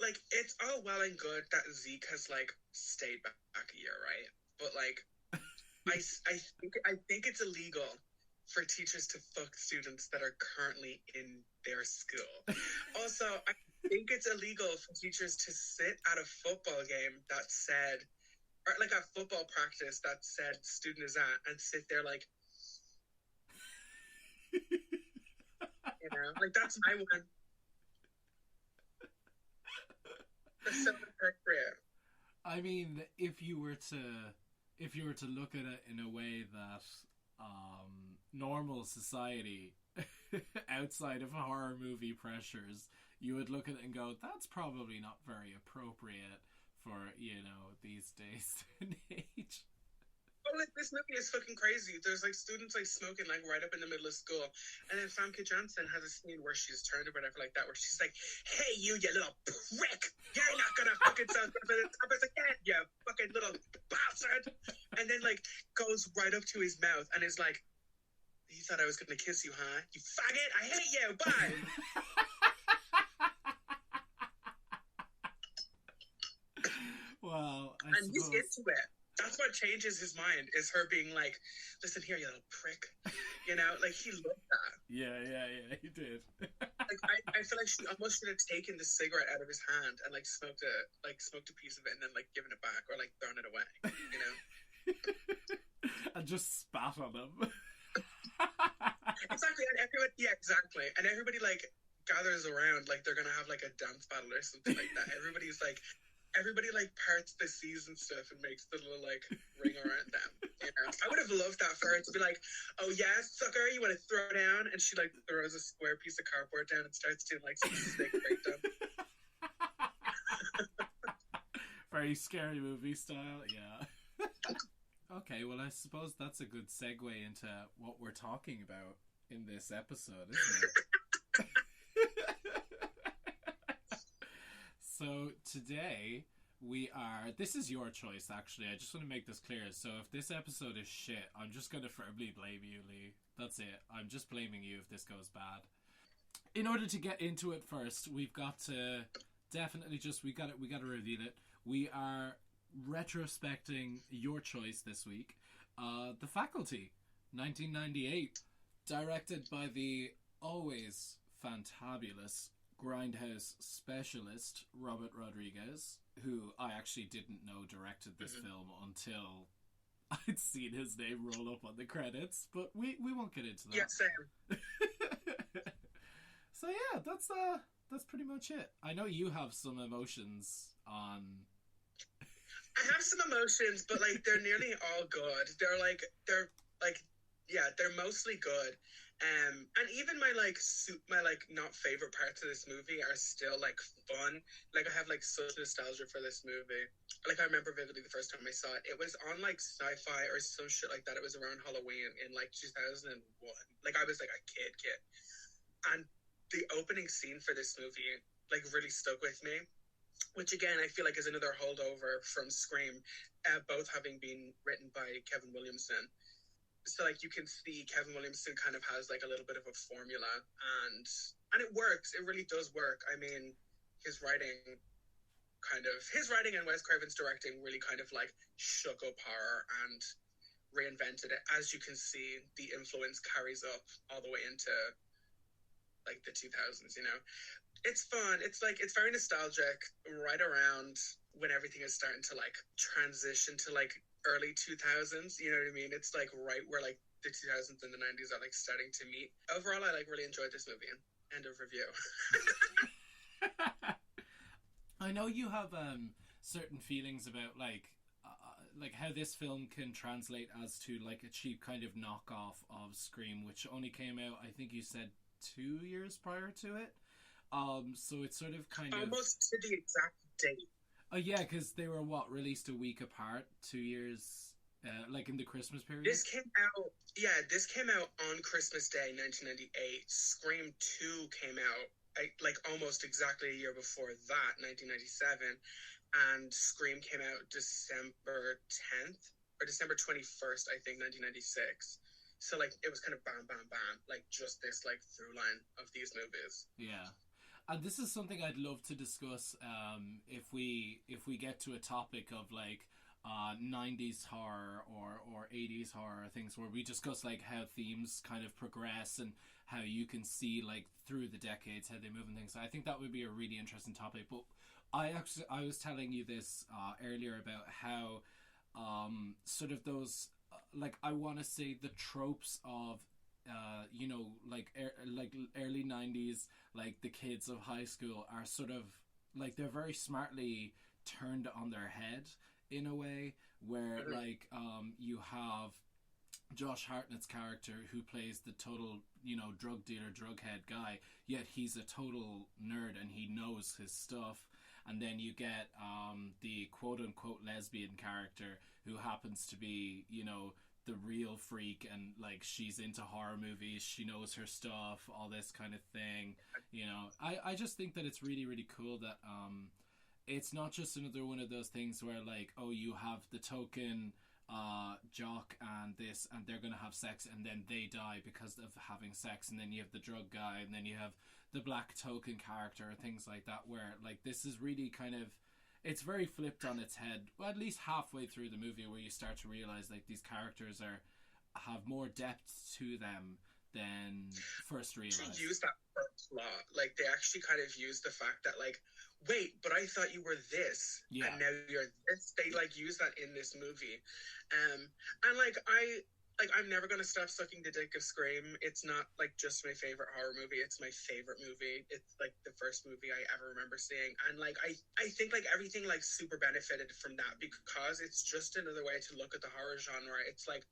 like, it's all well and good that Zeke has, like, stayed back a year, right? But, like, I think it's illegal for teachers to fuck students that are currently in their school. Also, I think it's illegal for teachers to sit at a football game that said, or like a football practice that said student is at, and sit there like, like, that's my one. That's so inappropriate. I mean, if you were to look at it in a way that normal society outside of horror movie pressures, you would look at it and go, that's probably not very appropriate for, these days and age. Oh, like, this movie is fucking crazy. There's, like, students, like, smoking, like, right up in the middle of school. And then Famke Janssen has a scene where she's turned or whatever like that, where she's like, hey, you little prick! You're not gonna fucking sell stuff at the top. It's like, yeah, you fucking little bastard! And then, like, goes right up to his mouth and is like, you thought I was gonna kiss you, huh? You faggot! I hate you! Bye! Well, and he's into it. That's what changes his mind, is her being like, listen here, you little prick. Like, he loved that. Yeah, he did. Like, I feel like she almost should have taken the cigarette out of his hand and, like, smoked a piece of it and then, like, given it back or, like, thrown it away, And just spat on him. Exactly, and exactly. And everybody, like, gathers around, like, they're gonna have, like, a dance battle or something like that. Everybody parts the seas and stuff and makes the little, like, ring around them. I would have loved that for her to be like, oh yeah, sucker, you want to throw down? And she, like, throws a square piece of cardboard down and starts doing, like, some snake breakdown. Very Scary Movie style, yeah. Okay, well, I suppose that's a good segue into what we're talking about in this episode, isn't it? So today this is your choice, actually. I just want to make this clear. So if this episode is shit, I'm just going to firmly blame you, Lee. That's it. I'm just blaming you if this goes bad. In order to get into it first, we've got to definitely we got to reveal it. We are retrospecting your choice this week. The Faculty, 1998, directed by the always fantabulous Grindhouse specialist Robert Rodriguez, who I actually didn't know directed this film until I'd seen his name roll up on the credits, but we won't get into that. Yeah, same. So yeah, that's pretty much it. I know you have some emotions on... I have some emotions, but, like, they're nearly all good. They're mostly good. And even my not favorite parts of this movie are still, like, fun. Like, I have, like, such nostalgia for this movie. Like, I remember vividly the first time I saw it. It was on, like, Sci-Fi or some shit like that. It was around Halloween in, like, 2001. Like, I was, like, a kid. And the opening scene for this movie, like, really stuck with me. Which, again, I feel like is another holdover from Scream, both having been written by Kevin Williamson. So, like, you can see Kevin Williamson kind of has, like, a little bit of a formula, and it works. It really does work. I mean, his writing and Wes Craven's directing really kind of, like, shook up horror and reinvented it. As you can see, the influence carries up all the way into, like, the 2000s, It's fun. It's, like, it's very nostalgic right around when everything is starting to, like, transition to, like, early 2000s, you know what I mean? It's, like, right where, like, the 2000s and the 90s are, like, starting to meet. Overall, I, like, really enjoyed this movie. End of review. I know you have certain feelings about, like how this film can translate as to, like, a cheap kind of knockoff of Scream, which only came out, I think you said, 2 years prior to it. So it's sort of kind of... Almost to the exact date. Oh, yeah, because they were, released a week apart, 2 years, like in the Christmas period? This came out on Christmas Day, 1998. Scream 2 came out, like, almost exactly a year before that, 1997. And Scream came out December 10th, or December 21st, I think, 1996. So, like, it was kind of bam, bam, bam, like, just this, like, through line of these movies. Yeah. And this is something I'd love to discuss if we get to a topic of like 90s horror or 80s horror things, where we discuss like how themes kind of progress and how you can see like through the decades how they move and things. I think that would be a really interesting topic. But I was telling you this earlier about how sort of those like, I want to say the tropes of you know, like like early 90s, like the kids of high school are sort of like, they're very smartly turned on their head in a way, where like you have Josh Hartnett's character who plays the total, you know, drug dealer, drug head guy, yet he's a total nerd and he knows his stuff. And then you get the quote unquote lesbian character who happens to be, you know, the real freak, and like she's into horror movies, she knows her stuff, all this kind of thing. You know, I just think that it's really, really cool that it's not just another one of those things where like, oh, you have the token jock and this, and they're gonna have sex and then they die because of having sex, and then you have the drug guy, and then you have the black token character, things like that, where like this is really kind of, it's very flipped on its head, well, at least halfway through the movie, where you start to realize like these characters have more depth to them than first realized. To use that first law, like they actually kind of use the fact that like, wait, but I thought you were this, and now you're this. They like use that in this movie, and like I'm never gonna stop sucking the dick of Scream. It's not like just my favorite horror movie. It's my favorite movie. It's like the first movie I ever remember seeing, and like I think like everything like super benefited from that, because it's just another way to look at the horror genre. It's like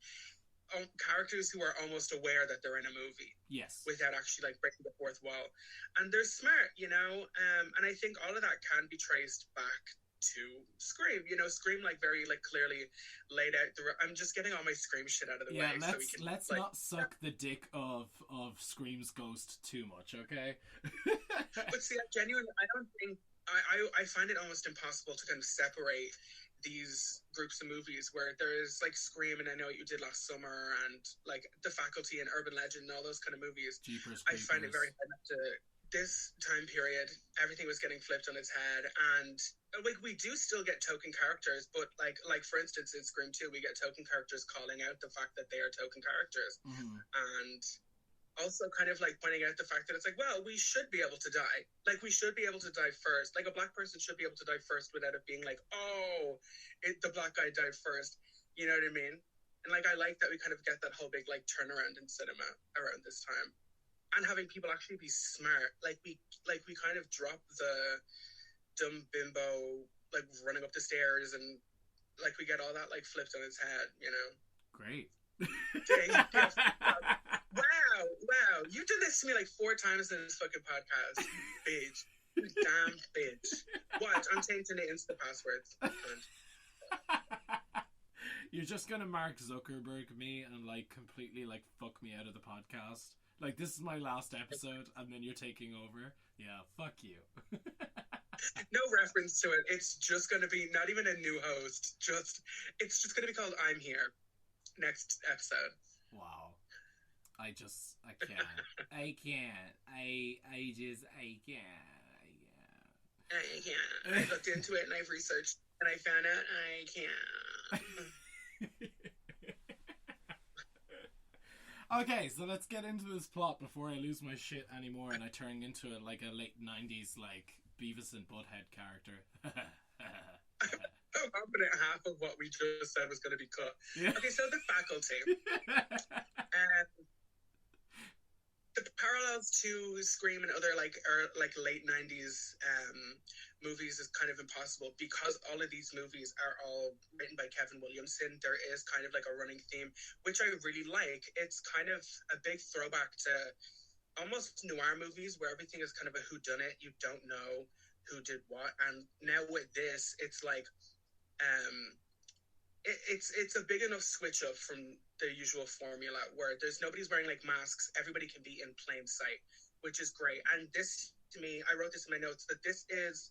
characters who are almost aware that they're in a movie, yes, without actually like breaking the fourth wall, and they're smart, you know. And I think all of that can be traced back to Scream. You know, Scream like very like clearly laid out the. I'm just getting all my Scream shit out of the way. Let's like, not suck the dick of Scream's ghost too much, okay? But see, genuinely, I don't think I find it almost impossible to kind of separate these groups of movies, where there's like Scream and I Know What You Did Last Summer and like The Faculty and Urban Legend and all those kind of movies. Jeepers I find it very hard to this time period. Everything was getting flipped on its head, and like we do still get token characters, but like for instance in Scream 2 we get token characters calling out the fact that they are token characters, and also kind of like pointing out the fact that it's like, well, we should be able to die. Like, we should be able to die first. Like, a black person should be able to die first without it being like, oh, the black guy died first. You know what I mean? And, like, I like that we kind of get that whole big, like, turnaround in cinema around this time. And having people actually be smart. Like, we kind of drop the dumb bimbo, like, running up the stairs, and, like, we get all that, like, flipped on its head, you know? Great. Wow. You did this to me like 4 times in this fucking podcast. Bitch. You damn bitch. Watch, I'm changing it into the passwords. You're just gonna Mark Zuckerberg me and like completely like fuck me out of the podcast. Like, this is my last episode and then you're taking over. Yeah, fuck you. No reference to it. It's just gonna be not even a new host. It's just gonna be called I'm Here. Next episode. Wow. I can't. I can't. I can't. I looked into it and I've researched and I found out I can't. Okay, so let's get into this plot before I lose my shit anymore and I turn into like a late 90s like Beavis and Butthead character. I'm confident half of what we just said was going to be cut. Yeah. Okay, so The Faculty. The parallels to Scream and other like late 90s movies is kind of impossible, because all of these movies are all written by Kevin Williamson. There is kind of like a running theme, which I really like. It's kind of a big throwback to almost noir movies, where everything is kind of a whodunit. You don't know who did what, and now with this, it's like it's a big enough switch up from the usual formula, where nobody's wearing like masks. Everybody can be in plain sight, which is great. And this, to me, I wrote this in my notes, that this is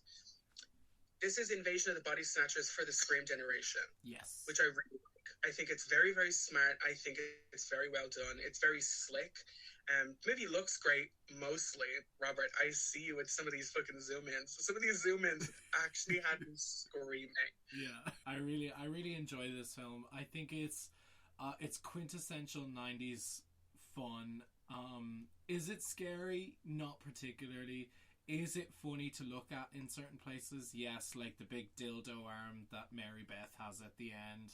Invasion of the Body Snatchers for the Scream generation. Yes. Which I really like. I think it's very, very smart. I think it's very well done. It's very slick. The movie looks great, mostly. Robert, I see you with some of these fucking zoom-ins. Some of these zoom-ins actually had me screaming. Yeah, I really enjoy this film. I think it's quintessential 90s fun. Is it scary? Not particularly. Is it funny to look at in certain places? Yes, like the big dildo arm that Mary Beth has at the end.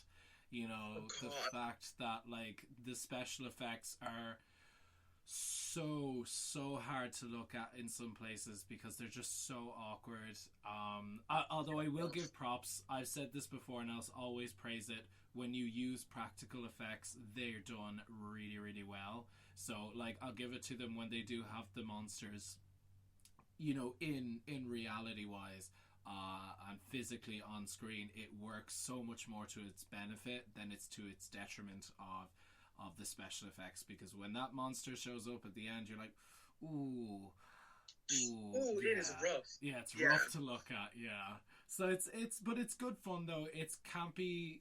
You know, the fact that like the special effects are so hard to look at in some places because they're just so awkward. Although I will give props, I've said this before and I'll always praise it. When you use practical effects, they're done really well. So like I'll give it to them when they do have the monsters, you know, in reality wise, and physically on screen, it works so much more to its benefit than it's to its detriment of the special effects, because when that monster shows up at the end, you're like, ooh, yeah. It is rough. Yeah, it's rough to look at. Yeah, so but it's good fun though. It's campy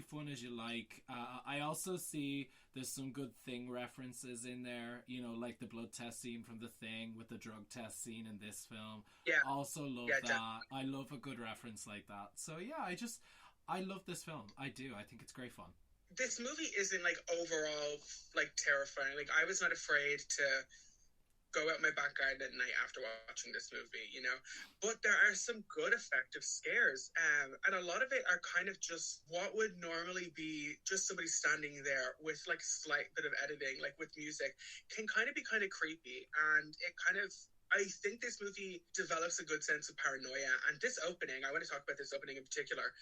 fun as you like. I also see there's some good Thing references in there. You know, like the blood test scene from The Thing with the drug test scene in this film. Yeah, also love that. Definitely. I love a good reference like that. So yeah, I love this film. I do. I think it's great fun. This movie isn't like overall like terrifying. Like I was not afraid to go out my back garden at night after watching this movie, you know. But there are some good effective scares, and a lot of it are kind of just what would normally be just somebody standing there with like a slight bit of editing, like with music, can kind of be kind of creepy, and it kind of. I think this movie develops a good sense of paranoia, and this opening, I want to talk about this opening in particular.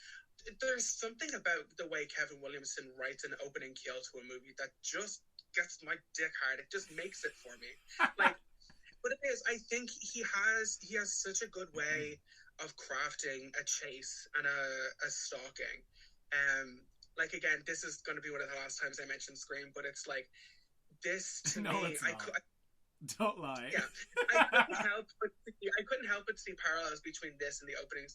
There's something about the way Kevin Williamson writes an opening kill to a movie that just gets my dick hard. It just makes it for me. Like, but it is. I think he has such a good way of crafting a chase and a stalking. Like again, this is going to be one of the last times I mention Scream, but it's like this to no, me. It's not. Don't lie. Yeah, I couldn't help but see parallels between this and the opening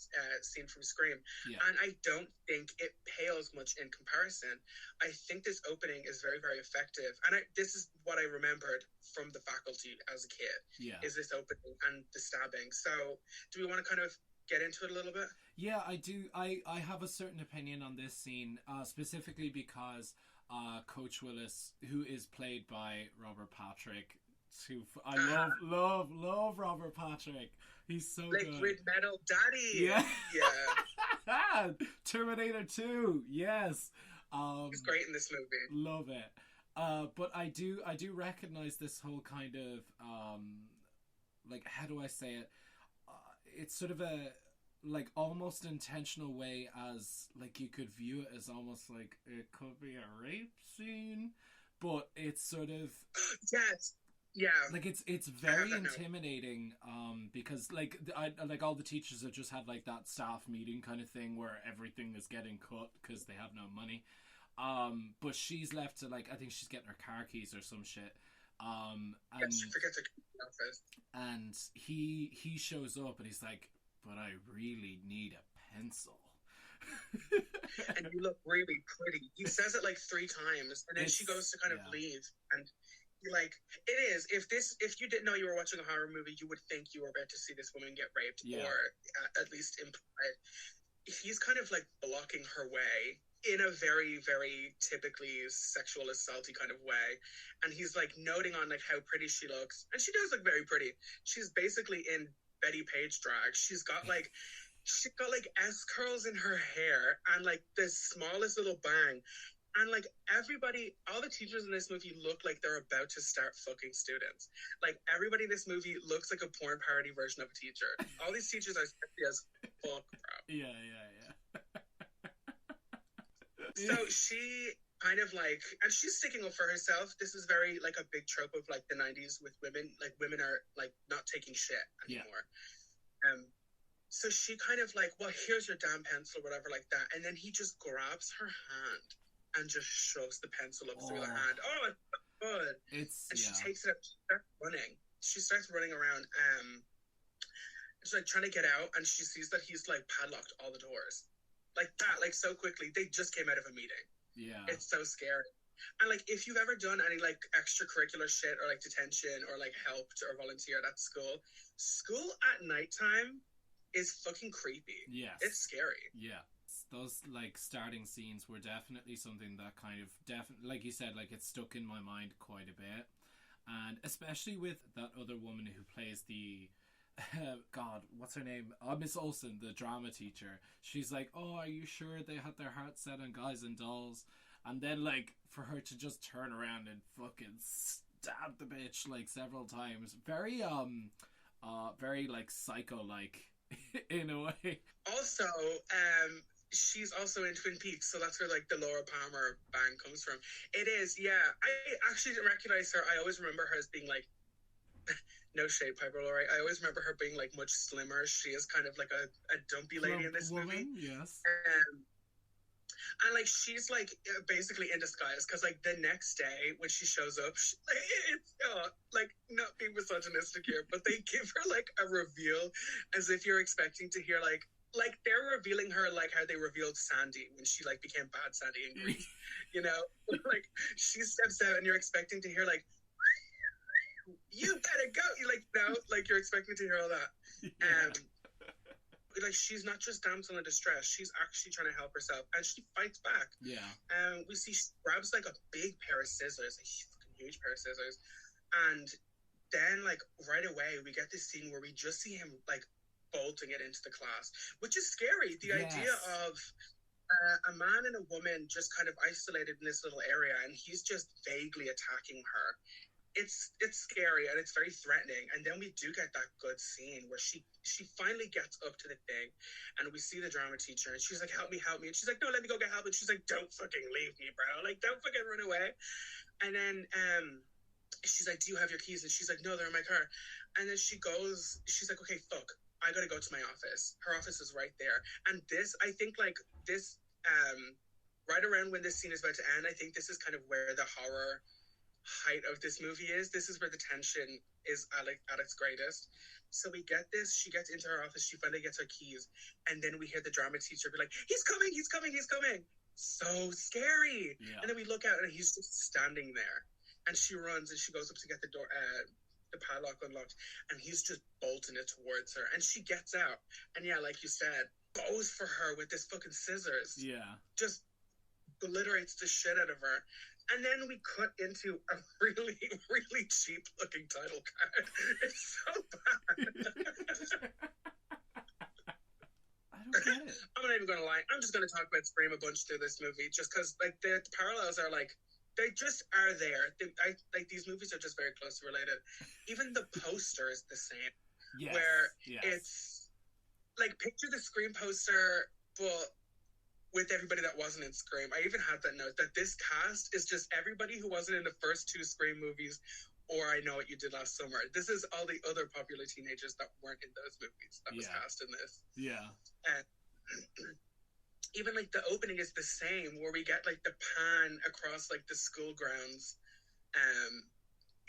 scene from Scream, and I don't think it pales much in comparison. I think this opening is very effective, and this is what I remembered from The Faculty as a kid. Yeah, is this opening and the stabbing. So, do we want to kind of get into it a little bit? Yeah, I do. I have a certain opinion on this scene, specifically because Coach Willis, who is played by Robert Patrick. I love Robert Patrick. He's so Liquid good. Metal Daddy. Yeah. Terminator 2. Yes. He's great in this movie. Love it. But I do recognize this whole kind of like, how do I say it? It's sort of a like almost intentional way, as like you could view it as almost like it could be a rape scene, but it's sort of yes. Yeah, like it's very intimidating, because like like all the teachers have just had like that staff meeting kind of thing where everything is getting cut because they have no money, but she's left to like, I think she's getting her car keys or some shit, and she forgets her office, and he shows up and he's like, but I really need a pencil. And you look really pretty. He says it like 3 times, and then she goes to kind of leave, and like, it is, if you didn't know you were watching a horror movie, you would think you were about to see this woman get raped, or at least implied. He's kind of like blocking her way in a very typically sexual assaulty kind of way, and he's like noting on like how pretty she looks, and she does look very pretty. She's basically in Betty Page drag. She's got like S curls in her hair and like the smallest little bang. And like everybody, all the teachers in this movie look like they're about to start fucking students. Like everybody in this movie looks like a porn parody version of a teacher. All these teachers are sexy as fuck, bro. Yeah. So she kind of like, and she's sticking up for herself. This is very like a big trope of like the 90s with women. Like women are like not taking shit anymore. So she kind of like, well, here's your damn pencil, whatever, like that. And then he just grabs her hand and just shoves the pencil up through the hand. Oh, it's so good. She takes it up. She starts running around. She's like trying to get out, and she sees that he's like padlocked all the doors, like that, like so quickly. They just came out of a meeting. Yeah, it's so scary. And like, if you've ever done any like extracurricular shit or like detention or like helped or volunteered at school, school at nighttime is fucking creepy. Yes. It's scary. Yeah. Those like starting scenes were definitely something that kind of like you said, like it stuck in my mind quite a bit. And especially with that other woman who plays the God, what's her name? Miss Olsen, the drama teacher. She's like, oh, are you sure they had their hearts set on guys and dolls? And then like for her to just turn around and fucking stab the bitch like several times. Very very like psycho like in a way. Also, she's also in Twin Peaks, so that's where like the Laura Palmer band comes from. It is, yeah. I actually didn't recognize her. I always remember her as being like, no shade, Piper Laurie. I always remember her being like much slimmer. She is kind of like a dumpy lady in this movie. Yes. And like she's like basically in disguise because like the next day when she shows up, it's like not being misogynistic here, but they give her like a reveal as if you're expecting to hear like they're revealing her like how they revealed Sandy when she like became bad Sandy in Grease, you know, like she steps out and you're expecting to hear like, you better go. You like no, like you're expecting to hear all that. Yeah. Like she's not just damsel in distress, she's actually trying to help herself and she fights back. Yeah. We see she grabs like a big pair of scissors, a fucking huge pair of scissors, and then like right away we get this scene where we just see him like bolting it into the class, which is scary. The idea of a man and a woman just kind of isolated in this little area and he's just vaguely attacking her. It's scary and it's very threatening. And then we do get that good scene where she finally gets up to the thing and we see the drama teacher and she's like, help me. And she's like, no, let me go get help. And she's like, don't fucking leave me, bro. Like, don't fucking run away. And then she's like, do you have your keys? And she's like, no, they're in my car. And then she's like, okay, fuck, I gotta go to my office. Her office is right there. And this, I think like this, right around when this scene is about to end, I think this is kind of where the horror height of this movie is. This is where the tension is at its greatest. So we get this, she gets into her office, she finally gets her keys, and then we hear the drama teacher be like, he's coming. So scary. Yeah. And then we look out and he's just standing there and she runs and she goes up to get the door, the padlock unlocked, and he's just bolting it towards her and she gets out and yeah, like you said, goes for her with this fucking scissors. Yeah. Just obliterates the shit out of her. And then we cut into a really, really cheap looking title card. It's so bad. I don't get it. I'm not even going to lie. I'm just going to talk about Scream a bunch through this movie just because like the parallels are like, they just are there. Like these movies are just very closely related. Even the poster is the same. Yes. Where it's like, picture the Scream poster, but with everybody that wasn't in Scream. I even had that note that this cast is just everybody who wasn't in the first two Scream movies or I Know What You Did Last Summer. This is all the other popular teenagers that weren't in those movies that was cast in this. Yeah. And even like the opening is the same where we get like the pan across like the school grounds,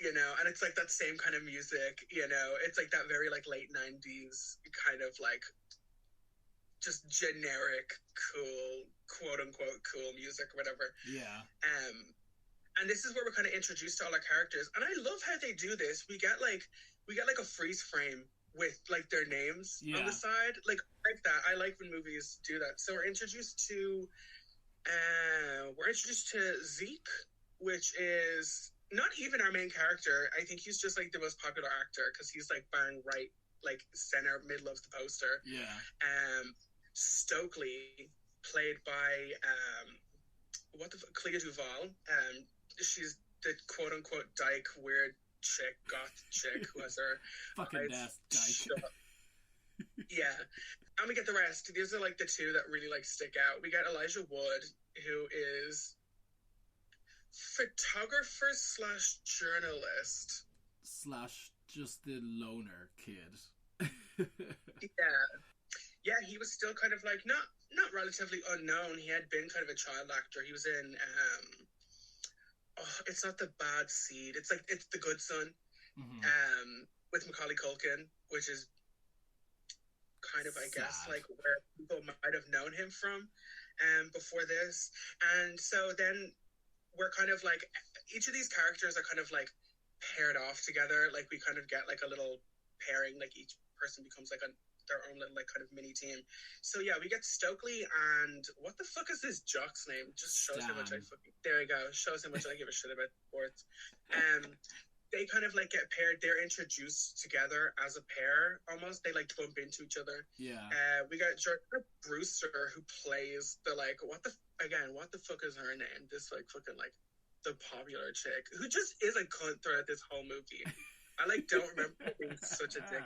you know, and it's like that same kind of music, you know, it's like that very like late 90s kind of like just generic, cool, quote unquote, cool music or whatever. Yeah. And this is where we're kind of introduced to all our characters. And I love how they do this. We get like a freeze frame with like their names on the side. Like that. I like when movies do that. So we're introduced to Zeke, which is not even our main character. I think he's just like the most popular actor because he's like bang right, like center, middle of the poster. Yeah. Stokely, played by Clea Duvall. She's the quote unquote dyke weird chick, goth chick who has her fucking death dyke. Yeah. And we get the rest. These are like the two that really like stick out. We got Elijah Wood, who is photographer / journalist / just the loner kid. Yeah, he was still kind of like not relatively unknown. He had been kind of a child actor. He was in it's not The Bad Seed. It's The Good Son, with Macaulay Culkin, which is kind of, I guess, like where people might have known him from before this. And so then we're kind of like, each of these characters are kind of like paired off together. Like we kind of get like a little pairing, like each person becomes like their own little like kind of mini team. So yeah, we get Stokely and what the fuck is this jock's name? Just shows how much I fucking, there we go, shows how much I give a shit about sports. They kind of like get paired. They're introduced together as a pair almost. They like bump into each other. Yeah. We got Georgia Brewster who plays the like what the fuck is her name? This like fucking like the popular chick who just is a cunt throughout this whole movie. I like don't remember being such a dick.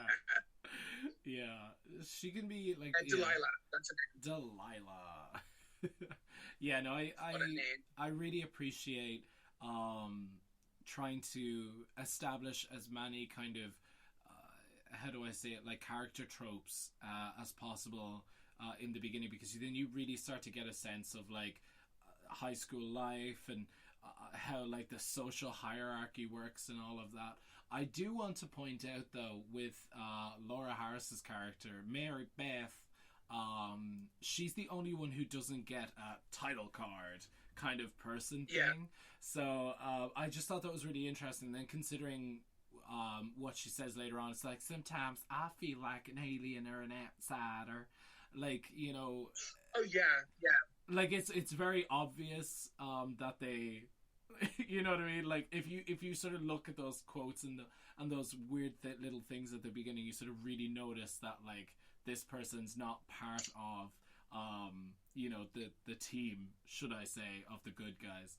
Yeah, she can be like Delilah. That's her name. Delilah. Yeah, no, I really appreciate trying to establish as many kind of how do I say it, like character tropes as possible in the beginning, because then you really start to get a sense of like high school life and how like the social hierarchy works and all of that. I do want to point out though with Laura Harris's character Mary Beth, she's the only one who doesn't get a title card kind of person thing. So I just thought that was really interesting. Then considering what she says later on, it's like sometimes I feel like an alien or an outsider, like, you know. Oh yeah. Like it's very obvious that they, you know what I mean. Like if you sort of look at those quotes and those weird little things at the beginning, you sort of really notice that like this person's not part of you know, the team, should I say, of the good guys.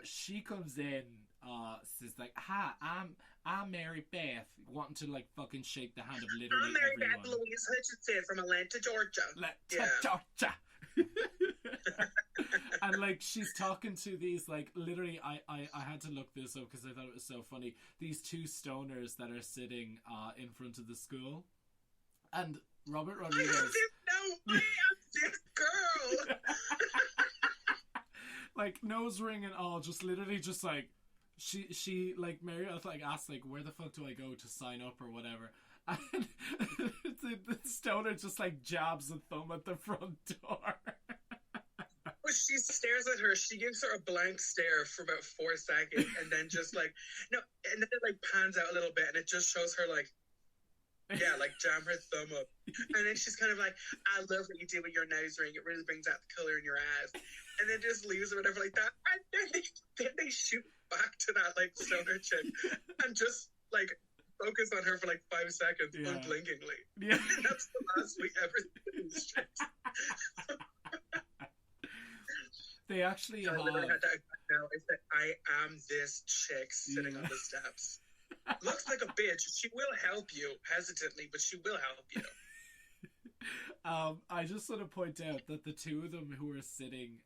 She comes in, says like, "Hi, I'm Mary Beth," wanting to like fucking shake the hand of literally I'm Mary everyone. Beth Louise Hutchinson from Atlanta, Georgia. Georgia. And like she's talking to these like literally, I had to look this up because I thought it was so funny. These two stoners that are sitting in front of the school, and Robert Rodriguez. I am this girl. Like nose ring and all, just literally just like she like Mary like asked like, where the fuck do I go to sign up or whatever, and the stoner just like jabs a thumb at the front door. She stares at her. She gives her a blank stare for about 4 seconds, and then just like no, and then it like pans out a little bit, and it just shows her like. Yeah, like jam her thumb up. And then she's kind of like, I love what you do with your nose ring. It really brings out the color in your eyes. And then just leaves or whatever like that. And then they shoot back to that like stoner chick and just like focus on her for like 5 seconds unblinkingly. Yeah. And that's the last we ever see these chicks. They actually I literally had that now. I said, I am this chick sitting on the steps. Looks like a bitch. She will help you hesitantly, but she will help you. I just want to point out that the two of them who are sitting,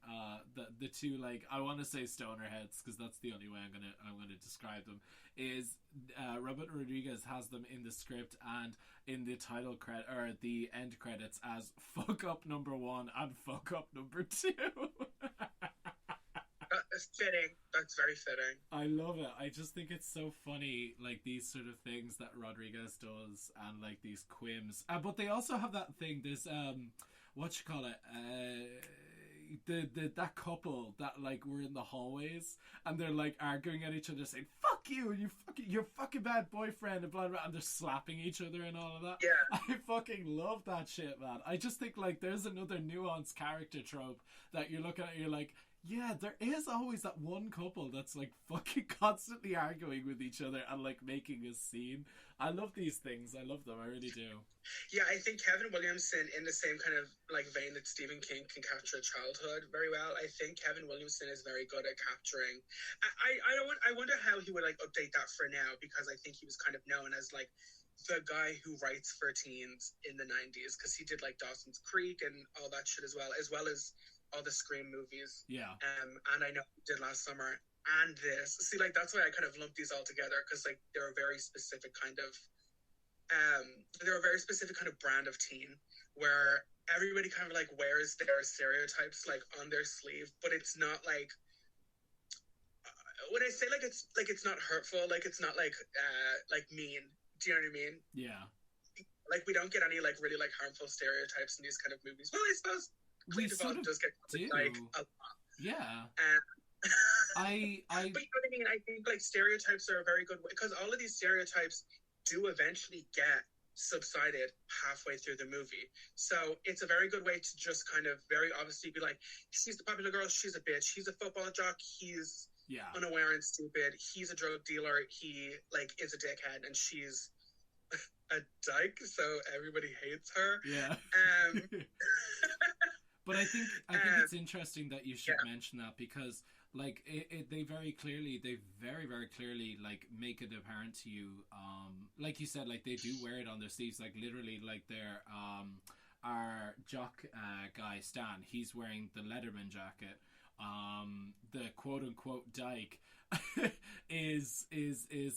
the two like I want to say stoner heads because that's the only way I'm gonna describe them. Is Robert Rodriguez has them in the script and in the title credit or the end credits as fuck up number 1 and fuck up number 2. That's fitting. That's very fitting. I love it. I just think it's so funny, like these sort of things that Rodriguez does, and like these quims. But they also have that thing. This what you call it? That couple that like were in the hallways and they're like arguing at each other, saying "fuck you, your fucking bad boyfriend" and blah blah, and they're slapping each other and all of that. Yeah, I fucking love that shit, man. I just think like there's another nuanced character trope that you're looking at. You're like. Yeah, there is always that one couple that's like fucking constantly arguing with each other and like making a scene. I love these things. I love them. I really do. Yeah, I think Kevin Williamson, in the same kind of like vein that Stephen King can capture childhood very well, I think Kevin Williamson is very good at capturing. I wonder how he would like update that for now, because I think he was kind of known as like the guy who writes for teens in the 90s, because he did like Dawson's Creek and all that shit as well as all the Scream movies. Yeah. And I know he did last summer and this. See, like, that's why I kind of lumped these all together, because, like, they're a very specific kind of brand of teen where everybody kind of, like, wears their stereotypes, like, on their sleeve, but it's not, like, when I say, like, it's not hurtful, like, it's not, like mean. Do you know what I mean? Yeah. Like, we don't get any, like, really, like, harmful stereotypes in these kind of movies. Well, I suppose... We sort of does get do. like a lot. Yeah. I But you know what I mean? I think like stereotypes are a very good way because all of these stereotypes do eventually get subsided halfway through the movie. So it's a very good way to just kind of very obviously be like, she's the popular girl, she's a bitch, he's a football jock, he's yeah. unaware and stupid, he's a drug dealer, he like is a dickhead, and she's a dyke, so everybody hates her. Yeah. But I think it's interesting that you should mention that because like they very very clearly like make it apparent to you, like you said, like they do wear it on their sleeves, like literally, like their our jock guy Stan, he's wearing the Letterman jacket. The quote unquote dyke is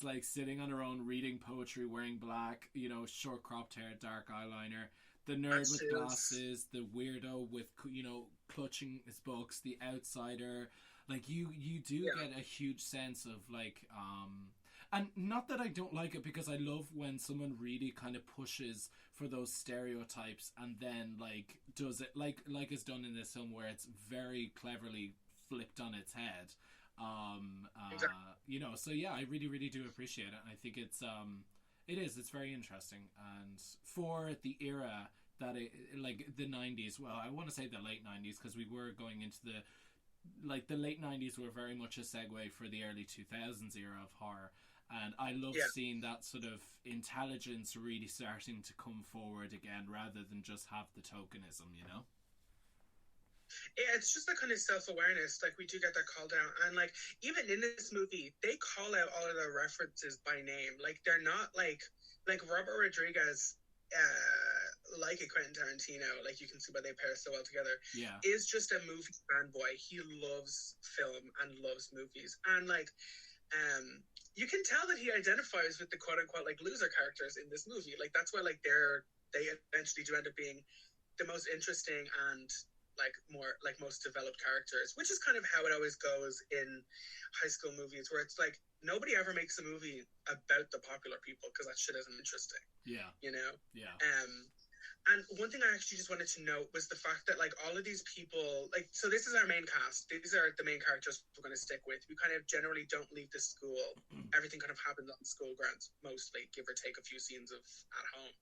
like sitting on her own reading poetry, wearing black, you know, short cropped hair, dark eyeliner. The nerd with glasses, the weirdo with, you know, clutching his books, the outsider. Like you do get a huge sense of like, and not that I don't like it, because I love when someone really kind of pushes for those stereotypes and then like does it like is done in this film, where it's very cleverly flipped on its head. Exactly. You know, so yeah, I really do appreciate it. I think it's it's very interesting, and for the era that it, like the 90s, well, I want to say the late 90s, because we were going into the late 90s were very much a segue for the early 2000s era of horror, and I love seeing that sort of intelligence really starting to come forward again, rather than just have the tokenism, you know. Yeah, it's just that kind of self-awareness. Like, we do get that called out, and like even in this movie they call out all of the references by name. Like, they're not like Robert Rodriguez, like a Quentin Tarantino, like you can see why they pair so well together, is just a movie fanboy. He loves film and loves movies, and like you can tell that he identifies with the quote-unquote like loser characters in this movie. Like, that's why like they eventually do end up being the most interesting and like more like most developed characters, which is kind of how it always goes in high school movies, where it's like nobody ever makes a movie about the popular people because that shit isn't interesting. Yeah. You know? Yeah. And one thing I actually just wanted to note was the fact that like all of these people, like, so this is our main cast. These are the main characters we're going to stick with. We kind of generally don't leave the school. Everything kind of happens on school grounds, mostly, give or take a few scenes of at home.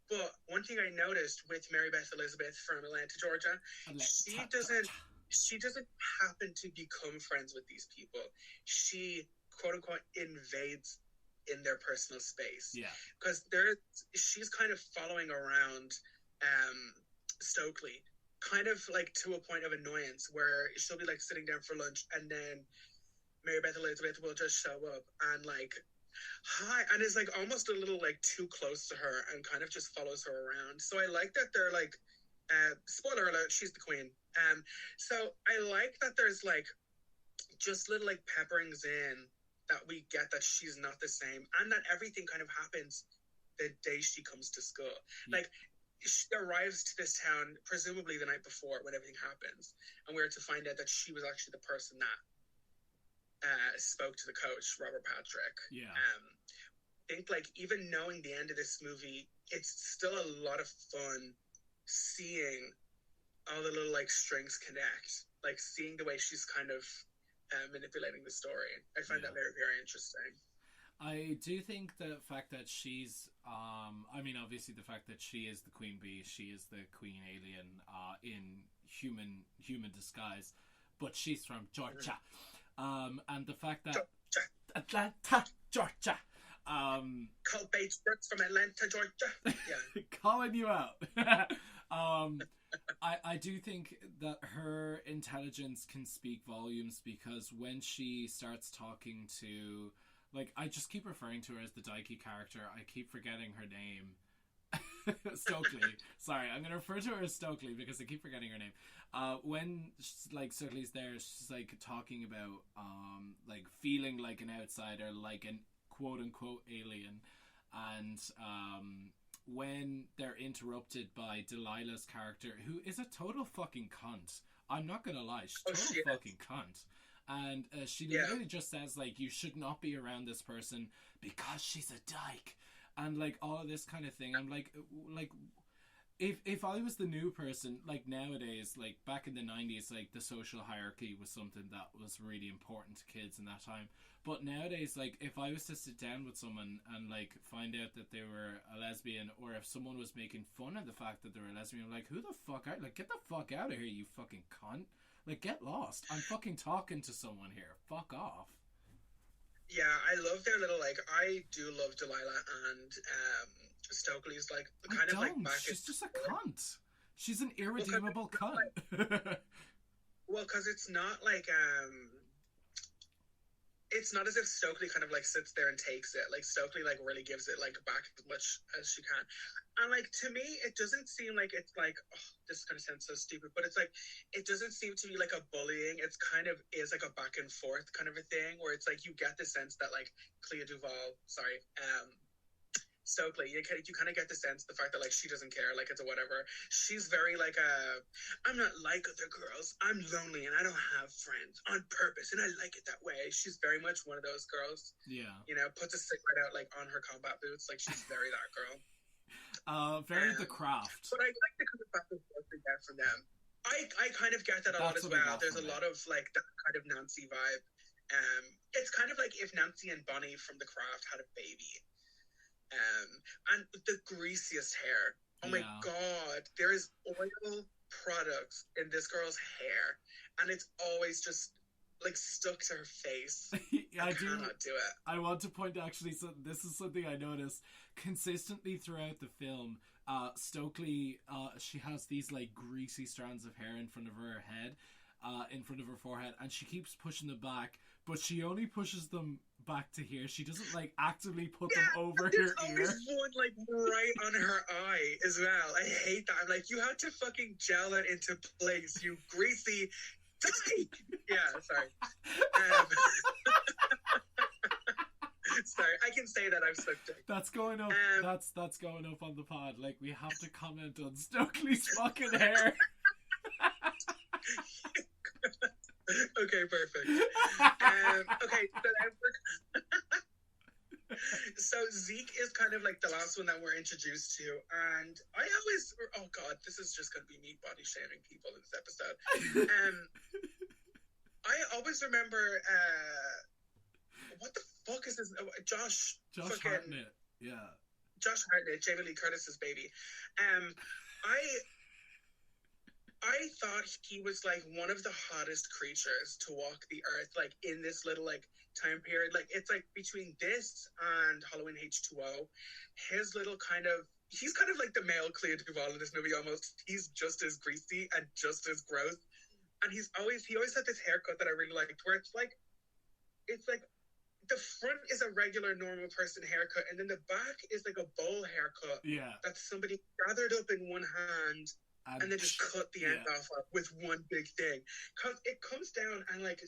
But one thing I noticed with Mary Beth Elizabeth from Atlanta, Georgia, she doesn't happen to become friends with these people. She, quote unquote, invades in their personal space. Yeah. Because she's kind of following around Stokely, kind of like to a point of annoyance, where she'll be like sitting down for lunch, and then Mary Beth Elizabeth will just show up and like, hi, and is like almost a little like too close to her and kind of just follows her around. So I like that they're like, spoiler alert, she's the queen. So I like that there's like just little like pepperings in that we get that she's not the same, and that everything kind of happens the day she comes to school. Like, she arrives to this town presumably the night before when everything happens, and we're to find out that she was actually the person that spoke to the coach, Robert Patrick. Yeah. I think like even knowing the end of this movie, it's still a lot of fun seeing all the little like strings connect, like seeing the way she's kind of manipulating the story. I find that very, very interesting. I do think the fact that she's I mean, obviously the fact that she is the queen bee, she is the queen alien in human disguise, but she's from Georgia. And the fact that Atlanta, Georgia. Cole Bates works from Atlanta, Georgia. Yeah. Calling you out. I do think that her intelligence can speak volumes, because when she starts talking to, like, I just keep referring to her as the Dikey character. I keep forgetting her name. Stokely. Sorry, I'm going to refer to her as Stokely because I keep forgetting her name. When like Stokely's there, she's like talking about like feeling like an outsider, like an quote unquote alien, and when they're interrupted by Delilah's character, who is a total fucking cunt. I'm not gonna lie, she's a total fucking cunt. And she literally just says like, you should not be around this person because she's a dyke, and like all of this kind of thing. I'm like if I was the new person, like nowadays, like back in the 90s, like the social hierarchy was something that was really important to kids in that time. But nowadays, like if I was to sit down with someone and like find out that they were a lesbian, or if someone was making fun of the fact that they were a lesbian, I'm like, who the fuck are, like, get the fuck out of here, you fucking cunt. Like, get lost. I'm fucking talking to someone here. Fuck off. Yeah, I love their little, like, I do love Delilah and Stokely's, like, I kind of, like, don't. back She's and just a forth. cunt. She's an Well, irredeemable cunt. well, because it's not like, it's not as if Stokely kind of like sits there and takes it. Like Stokely like really gives it like back as much as she can. And like to me, it doesn't seem like it's like, oh, this is gonna sound so stupid, but it's like it doesn't seem to be like a bullying. It's kind of is like a back and forth kind of a thing where it's like you get the sense that like Clea Duvall, sorry, Stokely, you kind of get the sense, the fact that like she doesn't care, like it's a whatever. She's very like I'm not like other girls. I'm lonely and I don't have friends on purpose, and I like it that way. She's very much one of those girls. Yeah. You know, puts a cigarette out like on her combat boots. Like she's very that girl. Very The Craft. But I like the kind of back and forth we get from them. I kind of get that a lot That's as what we well. got There's a from lot of like that kind of Nancy vibe. It's kind of like if Nancy and Bonnie from The Craft had a baby. And the greasiest hair. Oh my god, there is oil products in this girl's hair, and it's always just like stuck to her face. I cannot do it. I want to point actually, so this is something I noticed consistently throughout the film. Stokely, she has these like greasy strands of hair in front of her head, in front of her forehead, and she keeps pushing them back, but she only pushes them back to here. She doesn't like actively put them over her ear. There's always one like right on her eye as well. I hate that. I'm like, you have to fucking gel it into place, you greasy dyke. Yeah, sorry. Sorry, I can say that I've sucked it. That's going up. That's going up on the pod. Like, we have to comment on Stokely's fucking hair. Okay, perfect. Okay, so Zeke is kind of like the last one that we're introduced to, and I always, oh god, this is just going to be me body shaming people in this episode. I always remember, what the fuck is this? Josh Hartnett, yeah. Josh Hartnett, Jamie Lee Curtis's baby. I thought he was like one of the hottest creatures to walk the earth, like in this little like time period. Like it's like between this and Halloween H2O, his little kind of, he's kind of like the male Clea Duvall in this movie almost. He's just as greasy and just as gross. And he always had this haircut that I really liked, where it's like the front is a regular normal person haircut, and then the back is like a bowl haircut. Yeah. That somebody gathered up in one hand and then just cut the end off with one big thing. Because it comes down and like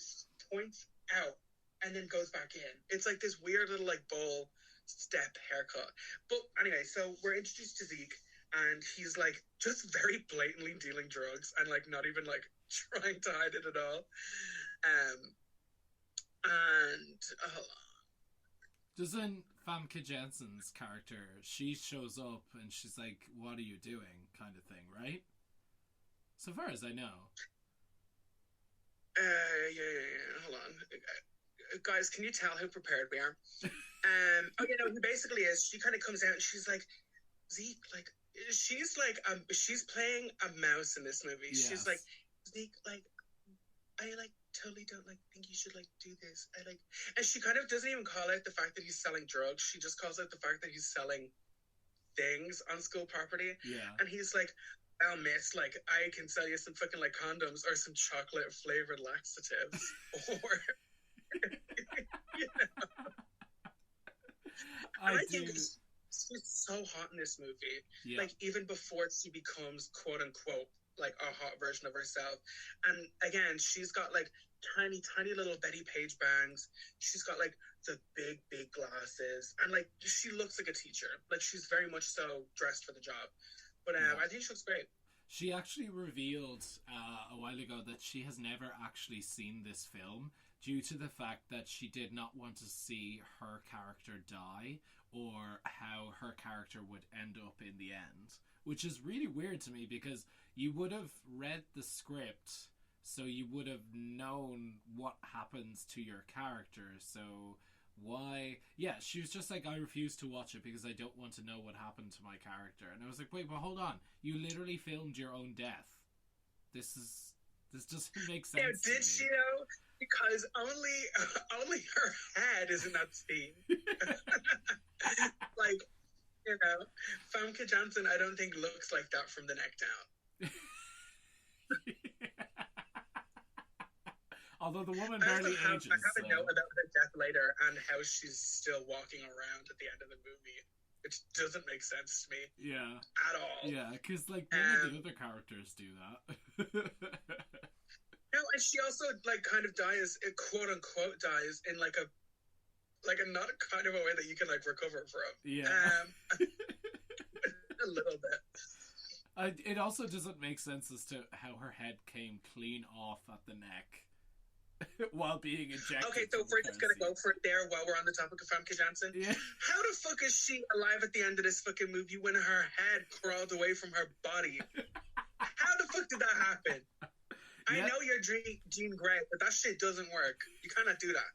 points out and then goes back in. It's like this weird little like bowl step haircut. But anyway, so we're introduced to Zeke, and he's like just very blatantly dealing drugs and like not even like trying to hide it at all. And doesn't Famke Janssen's character, she shows up and she's like, what are you doing, kind of thing, right? So far as I know. Yeah. Hold on. Guys, can you tell how prepared we are? Okay, no, he basically is. She kind of comes out and she's like, Zeke, like, she's playing a mouse in this movie. Yes. She's like, Zeke, like, I like totally don't like think you should like do this. And she kind of doesn't even call out the fact that he's selling drugs. She just calls out the fact that he's selling things on school property. Yeah. And he's like, well, miss, like, I can sell you some fucking like condoms or some chocolate flavored laxatives, or you know. I think she's so hot in this movie. Yeah. Like even before she becomes quote unquote like a hot version of herself. And again, she's got like tiny little Betty Page bangs. She's got like the big glasses, and like she looks like a teacher. Like she's very much so dressed for the job. But I think she looks great. She actually revealed a while ago that she has never actually seen this film due to the fact that she did not want to see her character die or how her character would end up in the end, which is really weird to me because you would have read the script, so you would have known what happens to your character. So why? Yeah, she was just like, I refuse to watch it because I don't want to know what happened to my character. And I was like, wait, but hold on, you literally filmed your own death. This doesn't make sense. Yeah, did she though? Because only her head is in that scene. Like, you know, Famke Janssen, I don't think looks like that from the neck down. Although the woman barely ages. I have a note about her death later and how she's still walking around at the end of the movie, which doesn't make sense to me. Yeah. At all. Yeah, because like none of the other characters do that. No, and she also like kind of dies, quote unquote dies in like a not a kind of a way that you can like recover from. Yeah. A little bit. It also doesn't make sense as to how her head came clean off at the neck while being injected. Okay, so we're just gonna go for it there while we're on the topic of Famke Janssen. Yeah. How the fuck is she alive at the end of this fucking movie when her head crawled away from her body? How the fuck did that happen? I know you're Jean Grey, but that shit doesn't work. You cannot do that.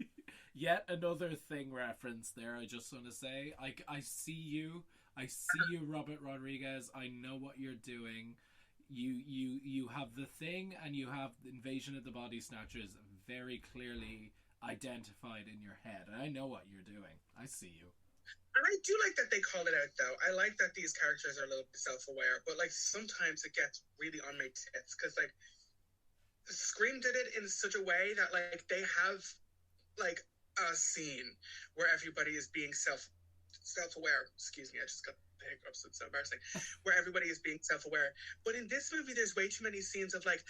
Yet another thing reference there, I just want to say. I see you. I see you, Robert Rodriguez. I know what you're doing. You have the thing and you have the Invasion of the Body Snatchers very clearly identified in your head. And I know what you're doing. I see you. And I do like that they call it out, though. I like that these characters are a little bit self-aware, but like sometimes it gets really on my tits because like Scream did it in such a way that like they have like a scene where everybody is being self-aware. Excuse me, I just got the hiccups. It's so embarrassing. Where everybody is being self-aware. But in this movie, there's way too many scenes of like,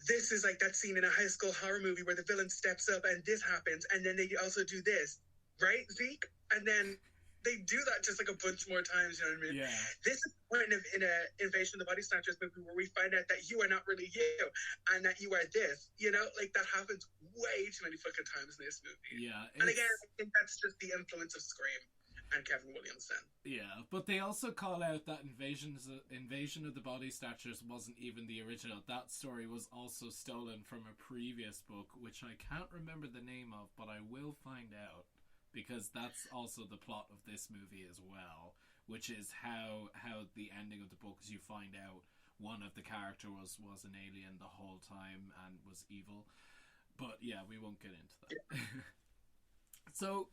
this is like that scene in a high school horror movie where the villain steps up and this happens, and then they also do this, right, Zeke? And then they do that just like a bunch more times, you know what I mean? Yeah. This is the point in an Invasion of the Body Snatchers movie where we find out that you are not really you and that you are this, you know? Like that happens way too many fucking times in this movie. Yeah. And again, I think that's just the influence of Scream and Kevin Williamson. Yeah, but they also call out that Invasion of the Body Snatchers wasn't even the original. That story was also stolen from a previous book, which I can't remember the name of, but I will find out. Because that's also the plot of this movie as well, which is how the ending of the book is you find out one of the character was an alien the whole time and was evil. But yeah, we won't get into that. So,